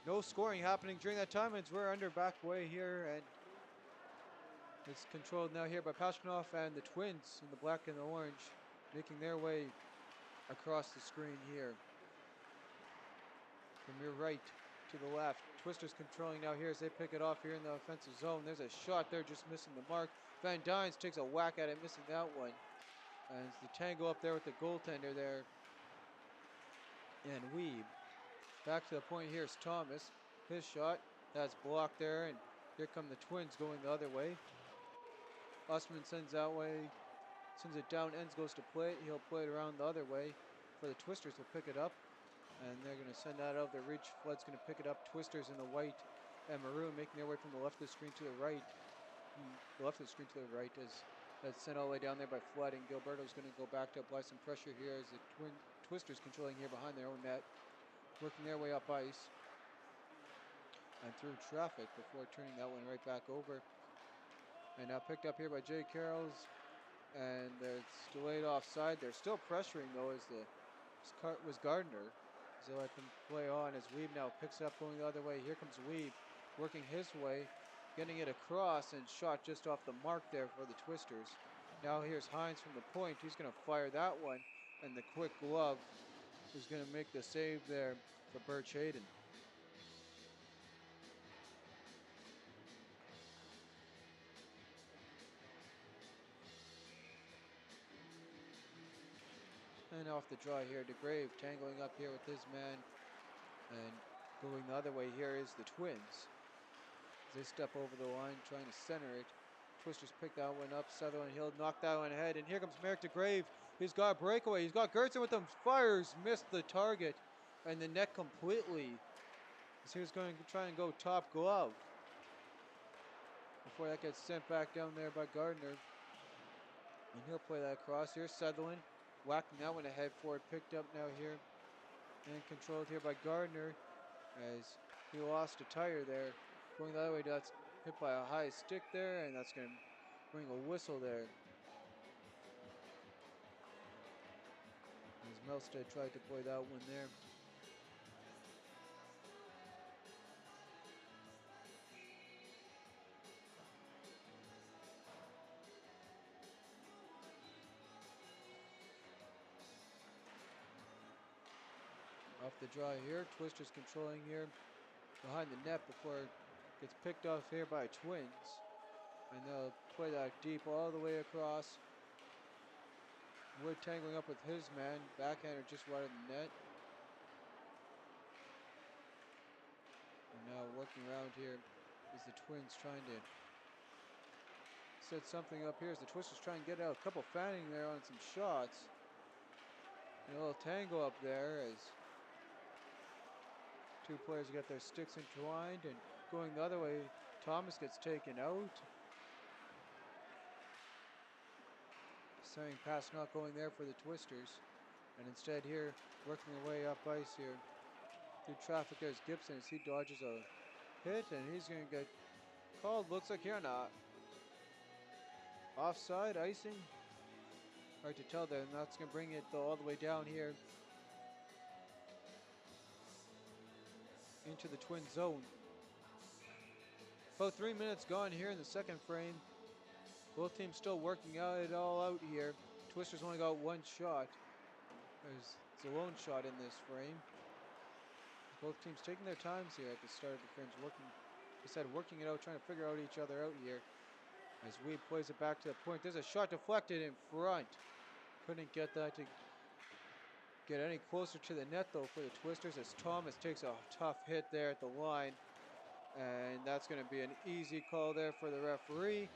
no scoring happening during that time as we're under back way here, and it's controlled now here by Pashkinoff and the Twins in the black and the orange, making their way across the screen here. From your right to the left. Twisters controlling now here as they pick it off here in the offensive zone. There's a shot there just missing the mark. Van Dynes takes a whack at it, missing that one. And it's the tangle up there with the goaltender there. And Weeb. Back to the point here is Thomas. His shot, that's blocked there, and here come the Twins going the other way. Osman sends that way, sends it down, Enns goes to play it. He'll play it around the other way. For the Twisters, will pick it up. And they're going to send that out of the reach. Flood's going to pick it up. Twisters in the white and maroon making their way from the left of the screen to the right. The left of the screen to the right is that's sent all the way down there by Flood. And Gilberto's going to go back to apply some pressure here as the Twisters controlling here behind their own net. Working their way up ice. And through traffic before turning that one right back over. And now picked up here by Jay Carrolls. And it's delayed offside. They're still pressuring though as was Gardner. So let them play on as Weeb now picks it up going the other way. Here comes Weeb working his way, getting it across and shot just off the mark there for the Twisters. Now here's Hines from the point. He's going to fire that one, and the quick glove is going to make the save there for Birch Hayden. And off the draw here, DeGrave tangling up here with his man. And going the other way here is the Twins. As they step over the line, trying to center it. Twisters pick that one up. Sutherland, he'll knock that one ahead. And here comes Merrick DeGrave. He's got a breakaway. He's got Gertzen with them. Fires, missed the target. And the net completely. As he was going to try and go top glove. Before that gets sent back down there by Gardner. And he'll play that across. Here's Sutherland. Whacking that one ahead for it, picked up now here and controlled here by Gardner as he lost a tire there. Going the other way, that's hit by a high stick there, and that's going to bring a whistle there. As Melstead tried to play that one there. Off the draw here, Twisters controlling here behind the net before it gets picked off here by Twins. And they'll play that deep all the way across. Wood tangling up with his man, backhander just wide of the net. And now working around here is the Twins trying to set something up here as the Twisters try and get out. A couple fanning there on some shots. And a little tango up there as two players get their sticks entwined, and going the other way, Thomas gets taken out. Saying pass not going there for the Twisters. And instead here, working their way up ice here. Through traffic, there's Gibson as he dodges a hit, and he's going to get called. Looks like here not. Offside, icing. Hard to tell there, and that's going to bring it all the way down here into the Twin zone. About 3 minutes gone here in the second frame. Both teams still working it all out here. Twisters only got one shot. There's a lone shot in this frame. Both teams taking their times here at the start of the frames, working it out, trying to figure out each other out here. As Weed plays it back to the point. There's a shot deflected in front. Couldn't get that to get any closer to the net though for the Twisters as Thomas takes a tough hit there at the line. And that's going to be an easy call there for the referee.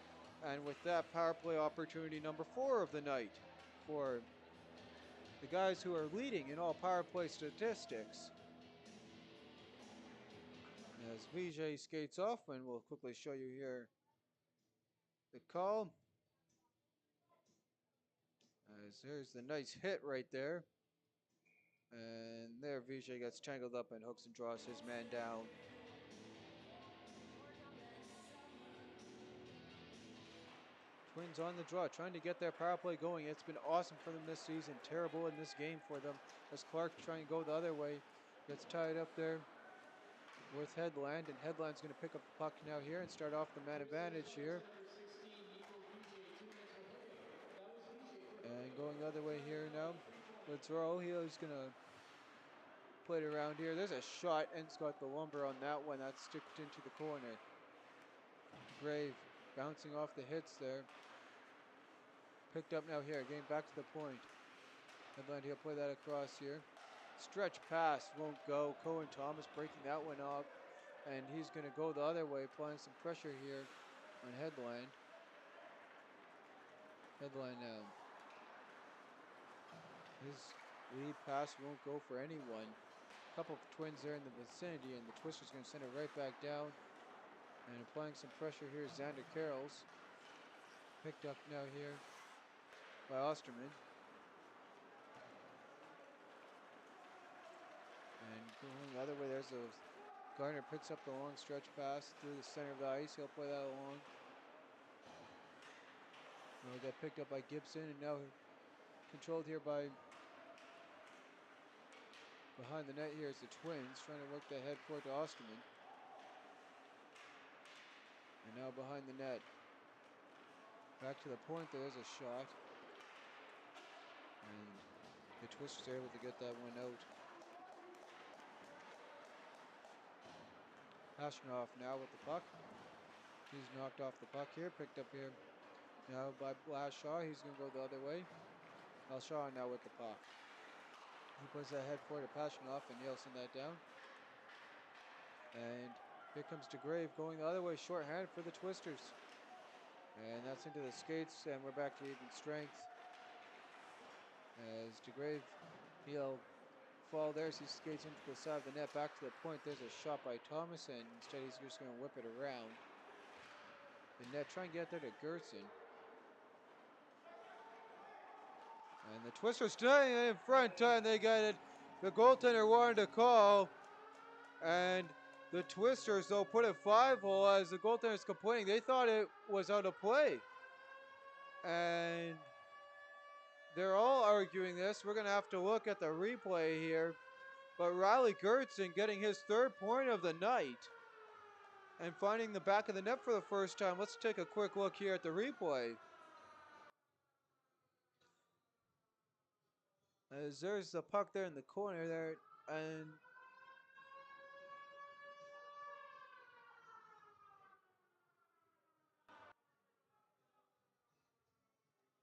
And with that, power play opportunity number 4 of the night for the guys who are leading in all power play statistics. As Vijay skates off, and we'll quickly show you here the call. As there's the nice hit right there. And there Vijay gets tangled up and hooks and draws his man down. Twins on the draw, trying to get their power play going. It's been awesome for them this season. Terrible in this game for them. As Clark trying to go the other way. Gets tied up there with Headland. And Headland's going to pick up the puck now here and start off the man advantage here. And going the other way here now. Let's roll. He's going to play it around here. There's a shot, and it's got the lumber on that one. That's sticked into the corner. Grave bouncing off the hits there. Picked up now here, getting back to the point. Headland, he'll play that across here. Stretch pass, won't go. Cohen Thomas breaking that one up. And he's going to go the other way, applying some pressure here on Headland. Headland now. His lead pass won't go for anyone. A couple of Twins there in the vicinity, and the Twisters going to send it right back down. And applying some pressure here is Xander Carrolls. Picked up now here by Osterman. And going the other way, there's a Garner picks up the long stretch pass through the center of the ice. He'll play that along. Well, got picked up by Gibson, and now controlled here by behind the net here is the Twins, trying to work that head court to Osterman. And now behind the net. Back to the point, there's a shot. And the Twisters are able to get that one out. Hashnoff now with the puck. He's knocked off the puck here, picked up here now by Blashaw. He's going to go the other way. Blashaw now with the puck. He puts that head forward to Pashnoff, and he'll send that down. And here comes DeGrave going the other way, shorthanded for the Twisters. And that's into the skates, and we're back to even strength. As DeGrave, he'll fall there as he skates into the side of the net, back to the point. There's a shot by Thomas, and instead he's just going to whip it around the net, try and get there to Gerson. And the Twisters staying in front, and they got it. The goaltender wanted to call, and the Twisters, though, put it 5-hole as the goaltender's complaining. They thought it was out of play. And they're all arguing this. We're going to have to look at the replay here. But Riley Gerson getting his 3rd point of the night and finding the back of the net for the first time. Let's take a quick look here at the replay. As there's the puck there in the corner there, and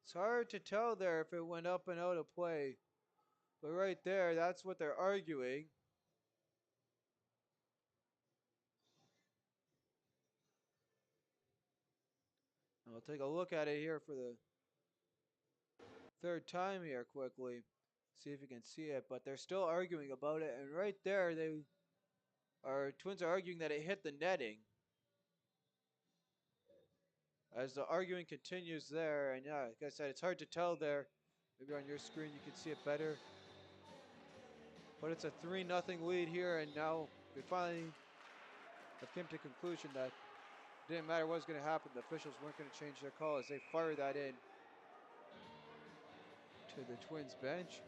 it's hard to tell there if it went up and out of play. But right there, that's what they're arguing. We'll take a look at it here for the third time here quickly. See if you can see it, but they're still arguing about it, and right there Twins are arguing that it hit the netting. As the arguing continues there, and yeah, like I said, it's hard to tell there. Maybe on your screen you can see it better. But it's a 3-0 lead here, and now we finally have come to the conclusion that it didn't matter what was going to happen. The officials weren't going to change their call as they fire that in to the Twins bench.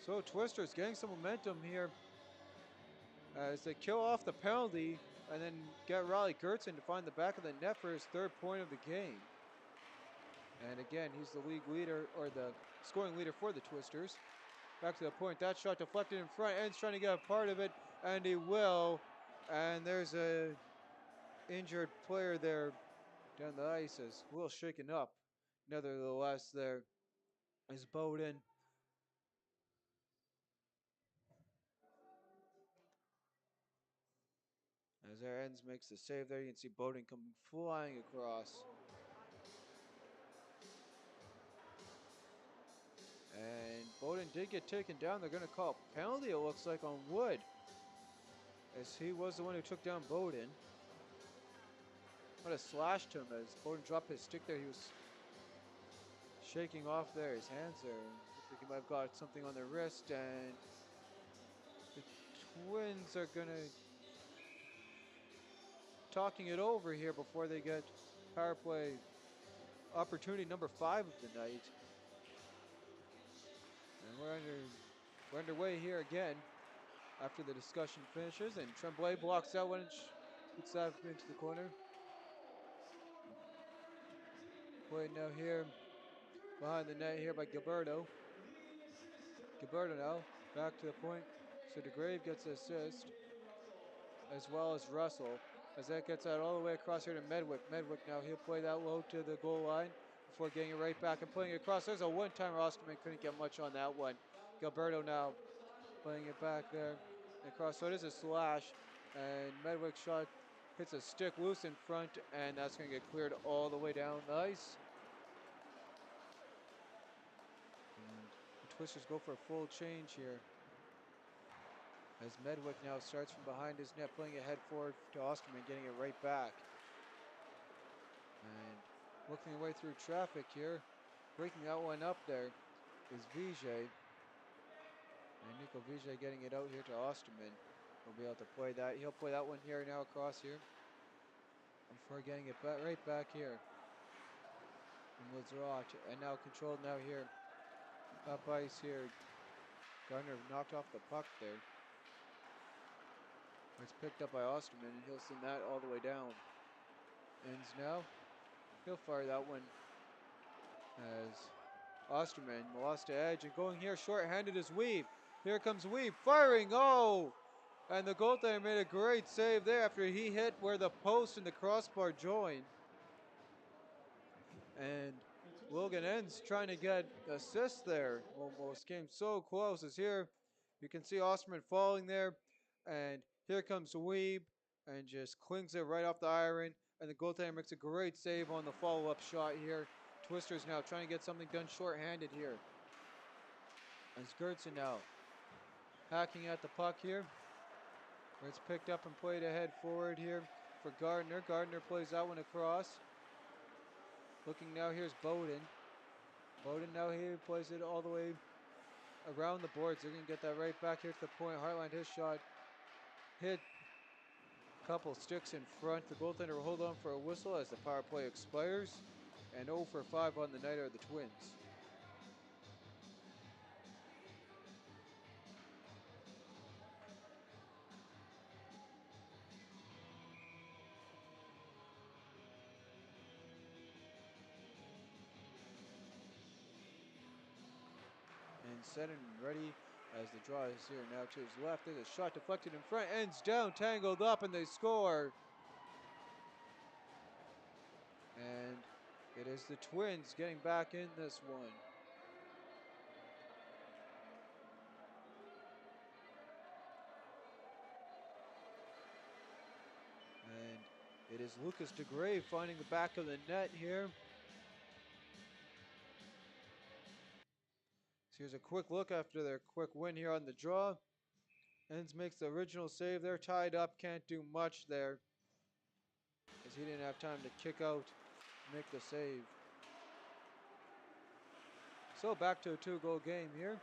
So Twisters getting some momentum here as they kill off the penalty and then get Riley Gertzen to find the back of the net for his third point of the game. And again, he's the league leader, or the scoring leader for the Twisters. Back to the point, that shot deflected in front, Ends trying to get a part of it, and he will. And there's a injured player there down the ice, as Will shaken up. Nevertheless, there is Bowden. As our Ends makes the save there, you can see Bowden coming flying across. And Bowden did get taken down. They're going to call a penalty, it looks like, on Wood, as he was the one who took down Bowden. What a slash to him as Bowden dropped his stick there. He was shaking off there, his hands there. Looked like he might have got something on their wrist, and the Twins are going to talking it over here before they get power play opportunity number 5 of the night. And we're underway here again after the discussion finishes, and Tremblay blocks that one and puts that into the corner. Played now here behind the net here by Gilberto. Gilberto now back to the point. So DeGrave gets the assist, as well as Russell, as that gets out all the way across here to Medwick. Medwick now, he'll play that low to the goal line before getting it right back and playing it across. There's a one-timer. Osterman couldn't get much on that one. Gilberto now playing it back there across. So it is a slash, and Medwick's shot hits a stick loose in front, and that's going to get cleared all the way down the ice. And the Twisters go for a full change here, as Medwick now starts from behind his net, playing it head forward to Osterman, getting it right back. And working their way through traffic here, breaking that one up there is Vijay. And Nico Vijay getting it out here to Osterman. He'll be able to play that. He'll play that one here now across here, before getting it right back here from Lizerotte. And now controlled now here up ice here. Gardner knocked off the puck there. It's picked up by Osterman, and he'll send that all the way down. Ends now. He'll fire that one as Osterman lost to edge, and going here short-handed is Weeb. Here comes Weeb firing. Oh! And the goaltender made a great save there after he hit where the post and the crossbar join. And Logan Ends trying to get assist there. Almost came so close, as here you can see Osterman falling there, and here comes Weeb and just clings it right off the iron, and the goaltender makes a great save on the follow-up shot here. Twisters now trying to get something done short-handed here. As Gertzen now hacking at the puck here, where it's picked up and played ahead forward here for Gardner. Gardner plays that one across. Looking now, here's Bowden. Bowden now here plays it all the way around the boards. They're going to get that right back here to the point. Heartland, his shot hit a couple sticks in front. The goaltender will hold on for a whistle as the power play expires. And 0 for 5 on the night are the Twins. And set and ready as the draw is here now to his left. There's a shot deflected in front. Ends down, tangled up, and they score. And it is the Twins getting back in this one. It is Lucas DeGrave finding the back of the net here. So here's a quick look after their quick win here on the draw. Enns makes the original save. They're tied up, can't do much there, as he didn't have time to kick out and make the save. So back to a 2-goal game here.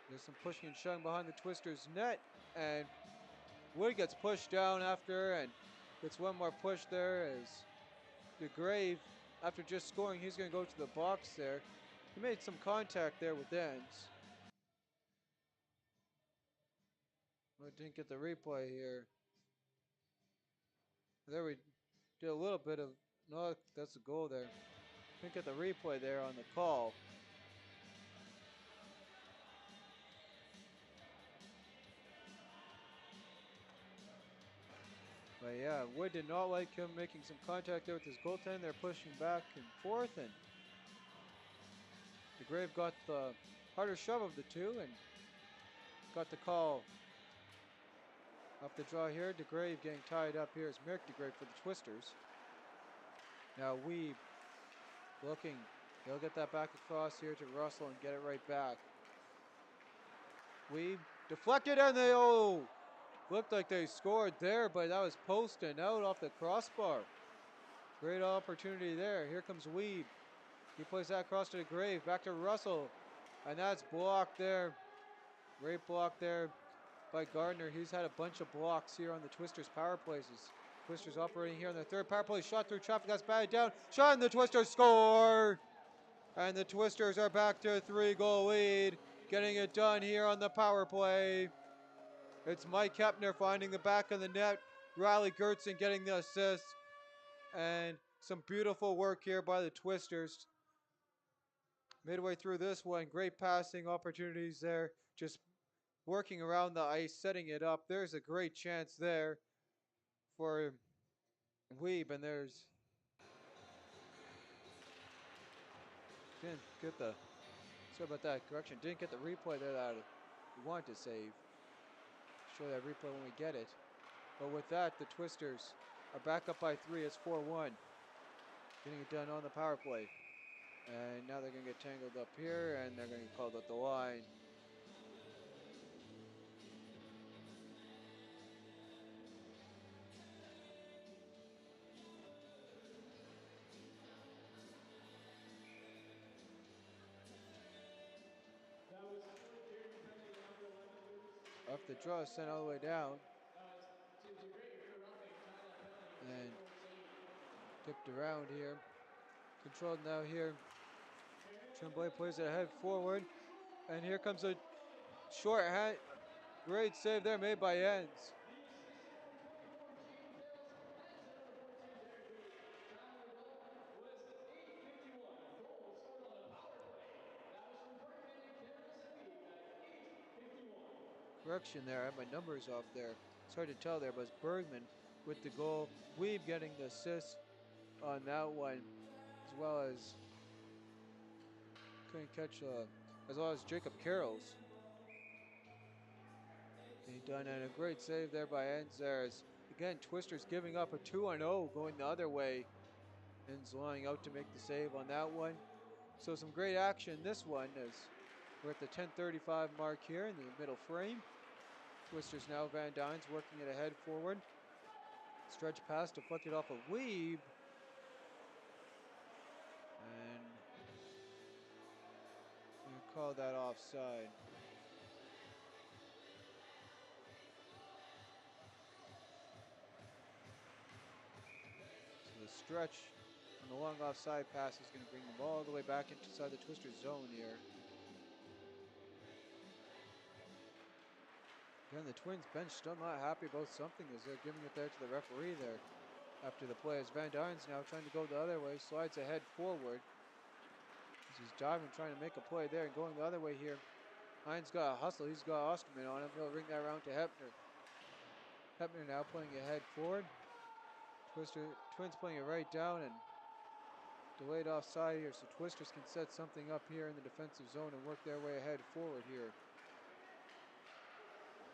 There's some pushing and shoving behind the Twisters' net, and Wood gets pushed down after and gets one more push there as DeGrave, after just scoring, he's going to go to the box there. He made some contact there with Enns. But didn't get the replay here. There we did a little bit of, no, that's a goal there. Didn't get the replay there on the call. But yeah, Wood did not like him making some contact there with his goaltender. They're pushing back and forth, and DeGrave got the harder shove of the two and got the call. Up the draw here, DeGrave getting tied up here is Merrick DeGrave for the Twisters. Now Weeb looking, he'll get that back across here to Russell and get it right back. Weeb deflected and they, looked like they scored there, but that was posting out off the crossbar. Great opportunity there. Here comes Weeb. He plays that across to DeGrave, back to Russell, and that's blocked there. Great block there by Gardner. He's had a bunch of blocks here on the Twisters power plays. Twisters operating here on their third power play. Shot through traffic, that's batted down. Shot and the Twisters score! And the Twisters are back to a 3-goal lead. Getting it done here on the power play. It's Mike Hepner finding the back of the net. Riley Gertzen getting the assist. And some beautiful work here by the Twisters. Midway through this one, great passing opportunities there. Just working around the ice, setting it up. There's a great chance there for Weeb, and there's didn't get the, sorry about that correction, didn't get the replay there that we want to save. Show that replay when we get it. But with that, the Twisters are back up by 3. It's 4-1. Getting it done on the power play. And now they're going to get tangled up here, and they're going to get called up the line. Off the draw, sent all the way down. And tipped around here. Controlled now here. Tremblay plays it ahead forward. And here comes a short hand. Great save there made by Enns. Correction there, I have my numbers off there. It's hard to tell there, but it's Bergman with the goal. Weeb getting the assist on that one, as well as couldn't catch, as well as Jacob Carroll's. He done, and a great save there by Enns there. As, again, Twisters giving up a 2-0 going the other way. Enns lining out to make the save on that one. So some great action this one as we're at the 10:35 mark here in the middle frame. Twisters now, Van Dyne's working it ahead forward. Stretch pass deflected off of Weeb. And you call that offside. So the stretch on the long offside pass is going to bring them all the way back inside the Twisters zone here. Again, the Twins bench still not happy about something as they're giving it there to the referee there after the play. As Van Dyne's now trying to go the other way, slides ahead forward. As he's diving, trying to make a play there and going the other way here. Hines got a hustle, he's got Osterman on him. He'll ring that around to Hepner. Hepner now playing ahead forward. Twins playing it right down and delayed offside here, so Twisters can set something up here in the defensive zone and work their way ahead forward here.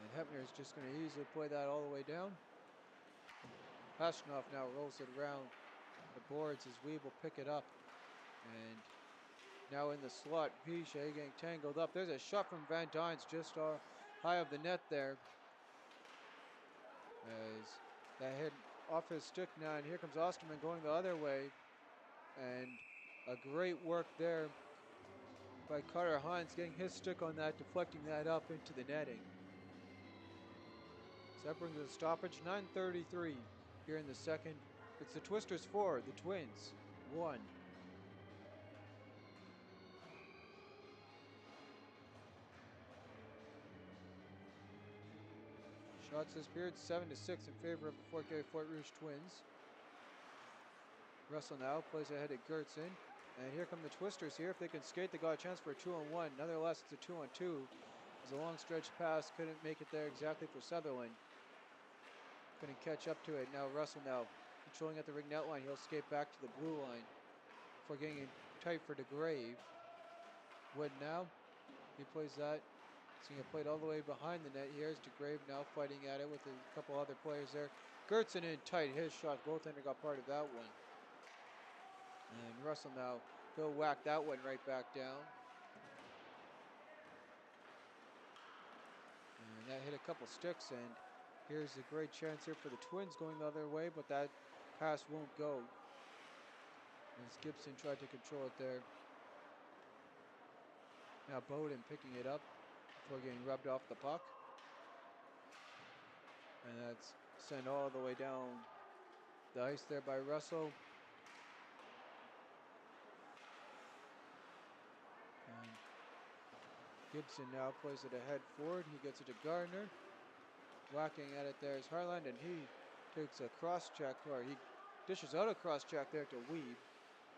And Hepner is just going to easily play that all the way down. Pashnoff now rolls it around the boards as Weeb will pick it up. And now in the slot, Piche getting tangled up. There's a shot from Van Dynes just high of the net there. As that hit off his stick now, and here comes Osterman going the other way. And a great work there by Carter Hines, getting his stick on that, deflecting that up into the netting. So that brings us a stoppage, 9:33 here in the second. It's the Twisters 4, the Twins 1. Shots this period 7-6 in favor of the Fort Garry Fort Rouge Twins. Russell now plays ahead at Gertzen. And here come the Twisters here. If they can skate, they got a chance for a 2-on-1. Nonetheless, it's a 2-on-2. It's a long stretch pass. Couldn't make it there exactly for Sutherland. Couldn't catch up to it. Now Russell now controlling at the ring net line. He'll skate back to the blue line before getting it tight for DeGrave. Wood now. He plays that. Seeing it played all the way behind the net here is DeGrave now fighting at it with a couple other players there. Gertzen in tight. His shot. Goaltender got part of that one. And Russell now, he'll whack that one right back down. And that hit a couple sticks, and here's a great chance here for the Twins going the other way, but that pass won't go. As Gibson tried to control it there. Now Bowden picking it up before getting rubbed off the puck. And that's sent all the way down the ice there by Russell. And Gibson now plays it ahead forward. He gets it to Gardner. Whacking at it there is Harland, and he takes a cross check, or he dishes out a cross check there to Weeb.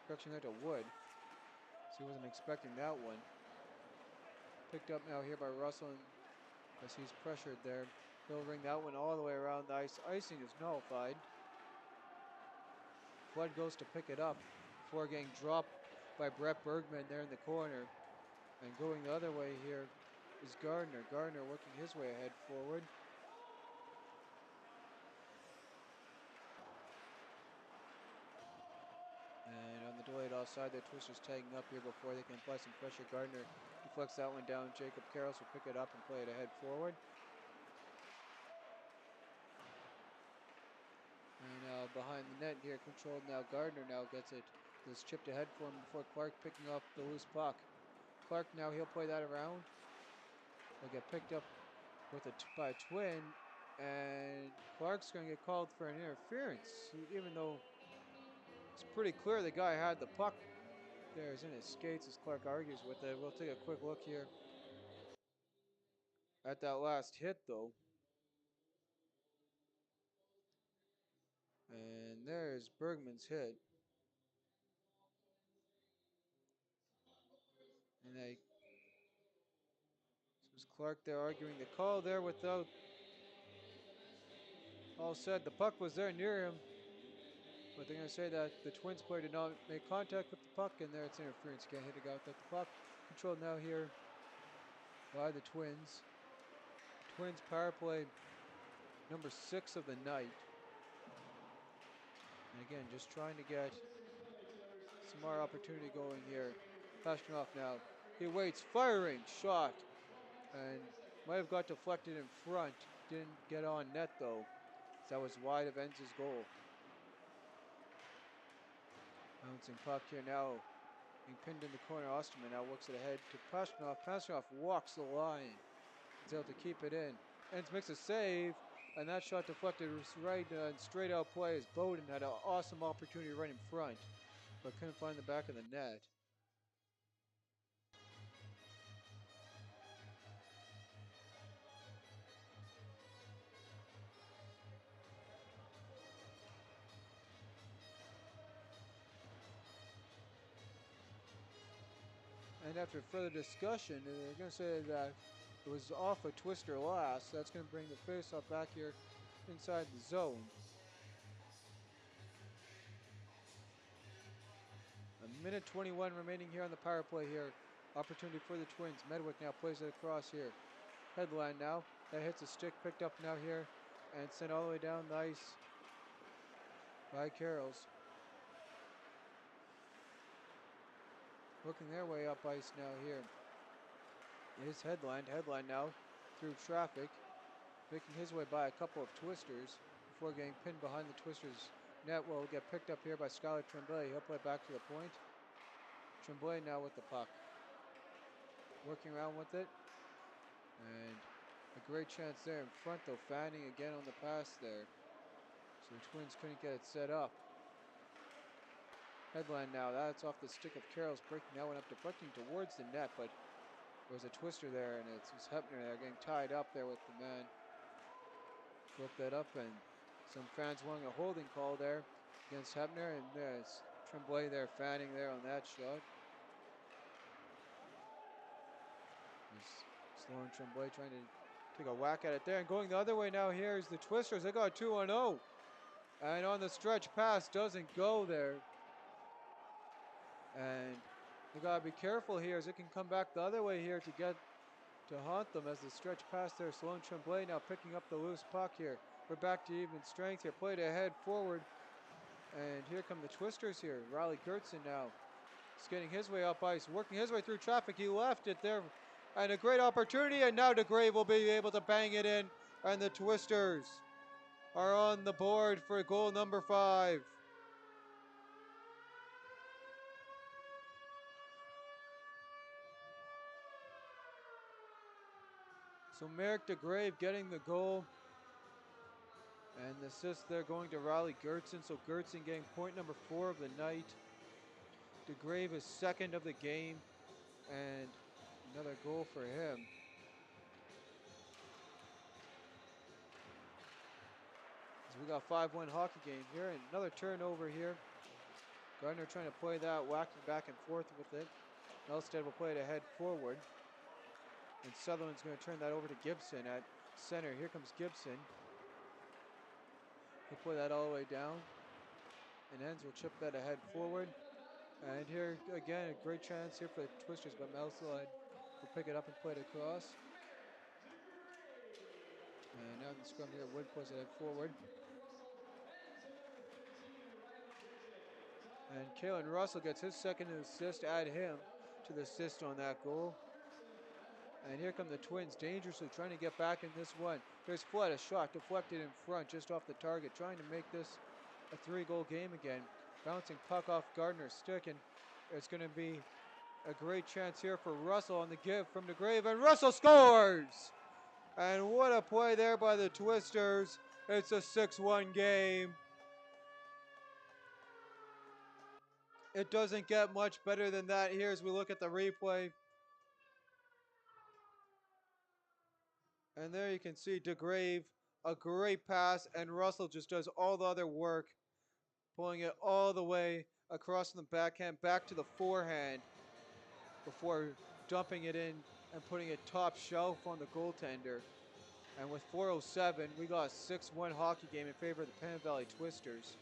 Correction there to Wood. So he wasn't expecting that one. Picked up now here by Russell as he's pressured there. He'll ring that one all the way around the ice. Icing is nullified. Flood goes to pick it up before getting dropped by Brett Bergman there in the corner. And going the other way here is Gardner. Gardner working his way ahead forward. And on the delayed offside, the Twisters tagging up here before they can apply some pressure. Gardner deflects that one down. Jacob Karros will pick it up and play it ahead forward. And now behind the net here, controlled now. Gardner now gets it. It's chipped ahead for him before Clark picking up the loose puck. Clark now, he'll play that around. He'll get picked up with by a Twin, and Clark's going to get called for an interference, even though it's pretty clear the guy had the puck there. He's in his skates as Clark argues with it. We'll take a quick look here at that last hit, though. And there's Bergman's hit. And so it's Clark there arguing the call there without all said. The puck was there near him, but they're going to say that the Twins player did not make contact with the puck, and there it's interference. Can't hit a guy without the puck. Controlled now here by the Twins. Twins power play number 6 of the night. And again, just trying to get some more opportunity going here. Pashnoff now. He waits, firing, shot. And might have got deflected in front. Didn't get on net though. That was wide of Enz's goal. Bouncing puck here now. Being pinned in the corner. Osterman now works it ahead to Pashnoff. Pashnoff walks the line. He's able to keep it in. Enz makes a save. And that shot deflected right and straight out play as Bowden had an awesome opportunity right in front, but couldn't find the back of the net. And after further discussion, they're going to say that it was off a Twister last. That's going to bring the face-off back here inside the zone. A minute 21 remaining here on the power play here. Opportunity for the Twins. Medwick now plays it across here. Headline now. That hits a stick picked up now here and sent all the way down the ice by Carrolls. Working their way up ice now here is Headland. Headland now through traffic, making his way by a couple of Twisters before getting pinned behind the Twisters net. Will get picked up here by Skylar Tremblay. He'll play back to the point. Tremblay now with the puck. Working around with it. And a great chance there in front though. Fanning again on the pass there. So the Twins couldn't get it set up. Headland now, that's off the stick of Carrolls, breaking that one up, deflecting towards the net, but there was a Twister there, and it's Hepner there getting tied up there with the man. Broke that up, and some fans wanting a holding call there against Hepner, and there's Tremblay there, Fanning there on that shot. Sloan Tremblay trying to take a whack at it there, and going the other way now here is the Twisters. They got 2-0, and on the stretch pass doesn't go there. And they gotta be careful here as it can come back the other way here to get to haunt them as the stretch pass there. Sloan Tremblay now picking up the loose puck here. We're back to even strength here. Played ahead forward. And here come the Twisters here. Riley Gertzen now skating his way up ice, working his way through traffic. He left it there. And a great opportunity, and now DeGrave will be able to bang it in. And the Twisters are on the board for goal number 5. So Merrick DeGrave getting the goal. And the assist there going to Riley Gertzen. So Gertzen getting point number 4 of the night. DeGrave is second of the game. And another goal for him. So we got a 5-1 hockey game here. And another turnover here. Gardner trying to play that, whacking back and forth with it. Elstead will play it ahead forward. And Sutherland's going to turn that over to Gibson at center. Here comes Gibson. He'll play that all the way down. And Enns will chip that ahead forward. And here again, a great chance here for the Twisters, but Melslide will pick it up and play it across. And now in the scrum here, Wood plays it ahead forward. And Kalen Russell gets his second assist, add him to the assist on that goal. And here come the Twins, dangerously trying to get back in this one. Here's Flood, a shot deflected in front, just off the target, trying to make this a 3-goal game again. Bouncing puck off Gardner's stick, and it's going to be a great chance here for Russell on the give from DeGrave, and Russell scores! And what a play there by the Twisters. It's a 6-1 game. It doesn't get much better than that here as we look at the replay. And there you can see DeGrave, a great pass, and Russell just does all the other work, pulling it all the way across from the backhand back to the forehand before dumping it in and putting it top shelf on the goaltender. And with 4:07, we got a 6-1 hockey game in favor of the Pembina Valley Twisters.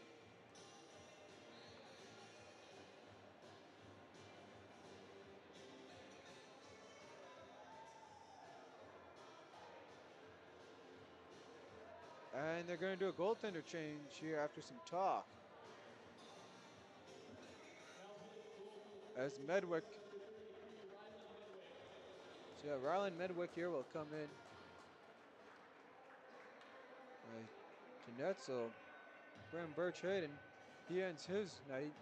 And they're going to do a goaltender change here after some talk. As Medwick, so yeah, Ryland Medwick here will come in to net. So Graham Birch Hayden, he ends his night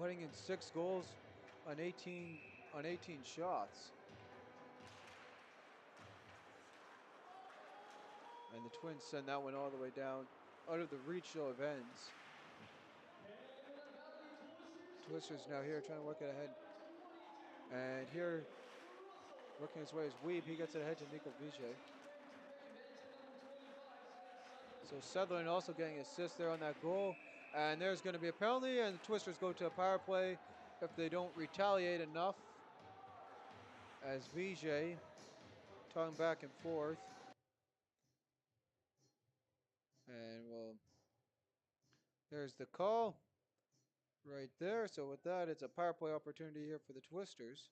letting in 6 goals on 18 shots. And the Twins send that one all the way down out of the reach of Enns. Twisters now here trying to work it ahead. And here, working his way is Weeb. He gets it ahead to Nico Vijay. So Sutherland also getting assist there on that goal. And there's going to be a penalty, and the Twisters go to a power play if they don't retaliate enough. As Vijay talking back and forth. And well, there's the call right there. So with that, it's a power play opportunity here for the Twisters.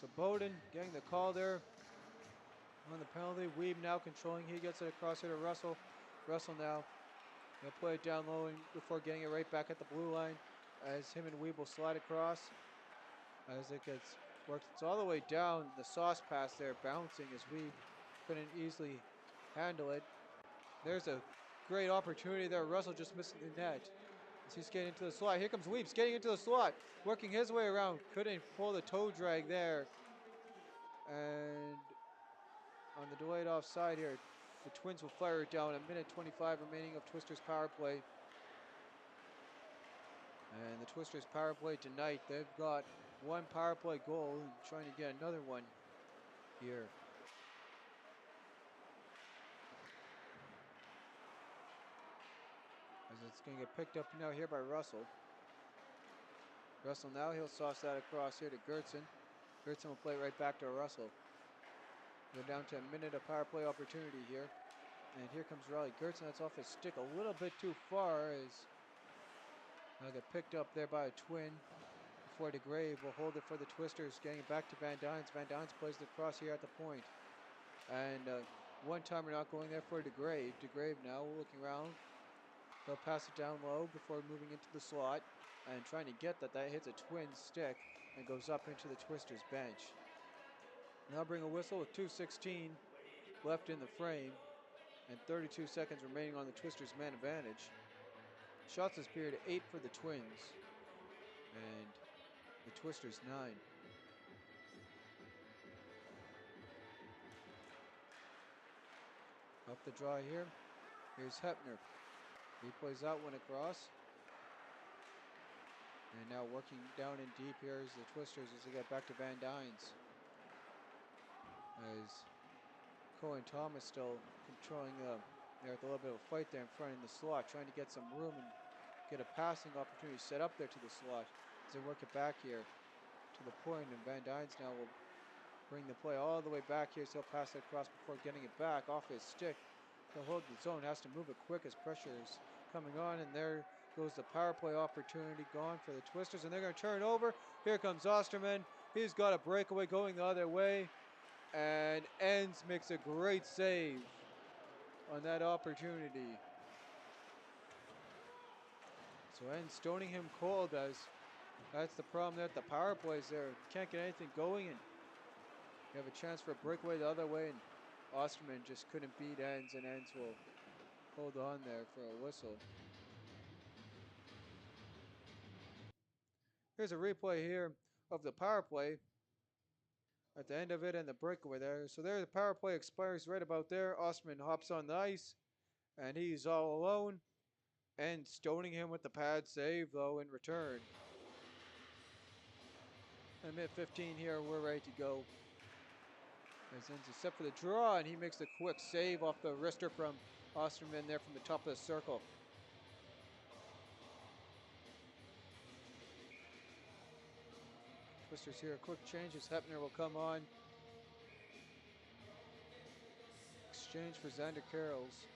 So Bowden getting the call there on the penalty. Weeb now controlling. He gets it across here to Russell. Russell now going to play it down low before getting it right back at the blue line as him and Weeb will slide across as it gets worked. It's all the way down. The sauce pass there bouncing as Weeb couldn't easily handle it. There's a great opportunity there. Russell just missing the net as he's getting into the slot. Here comes Weeps getting into the slot, working his way around. Couldn't pull the toe drag there. And on the delayed offside here, the Twins will fire it down. A minute 25 remaining of Twisters power play. And the Twisters power play tonight, they've got one power play goal and trying to get another one here. As it's going to get picked up now here by Russell. Russell now, he'll sauce that across here to Gertson. Gertson will play it right back to Russell. We're down to a minute of power play opportunity here. And here comes Riley Gertson. That's off his stick a little bit too far as I'll get picked up there by a Twin before DeGrave will hold it for the Twisters, getting it back to Van Dynes. Van Dynes plays it across here at the point. And one timer not going there for DeGrave. DeGrave now looking around. They'll pass it down low before moving into the slot and trying to get that. That hits a Twin stick and goes up into the Twisters bench. Now bring a whistle with 2:16 left in the frame and 32 seconds remaining on the Twisters man advantage. Shots this period 8 for the Twins and the Twisters 9. Up the draw here. Here's Hepner. He plays that one across. And now working down in deep here is the Twisters as they get back to Van Dynes. As Cohen Thomas still controlling there with a little bit of a fight there in front in the slot, trying to get some room and get a passing opportunity set up there to the slot as they work it back here to the point, and Van Dynes now will bring the play all the way back here, so he'll pass it across before getting it back off his stick. He'll hold the zone, has to move it quick as pressure is coming on, and there goes the power play opportunity gone for the Twisters, and they're going to turn over. Here comes Osterman. He's got a breakaway going the other way, and Enns makes a great save on that opportunity. So Enns stoning him cold as that's the problem there at the power plays there. Can't get anything going, and you have a chance for a breakaway the other way, and Osterman just couldn't beat Enns, and Enns will hold on there for a whistle. Here's a replay here of the power play at the end of it and the breakaway there. So there the power play expires right about there. Osterman hops on the ice, and he's all alone, and stoning him with the pad save though in return. And minute 15 here, we're ready to go. As Enns is set for the draw, and he makes the quick save off the wrister from Osterman there from the top of the circle. Twisters here, a quick change as Hepner will come on. Exchange for Xander Carrolls.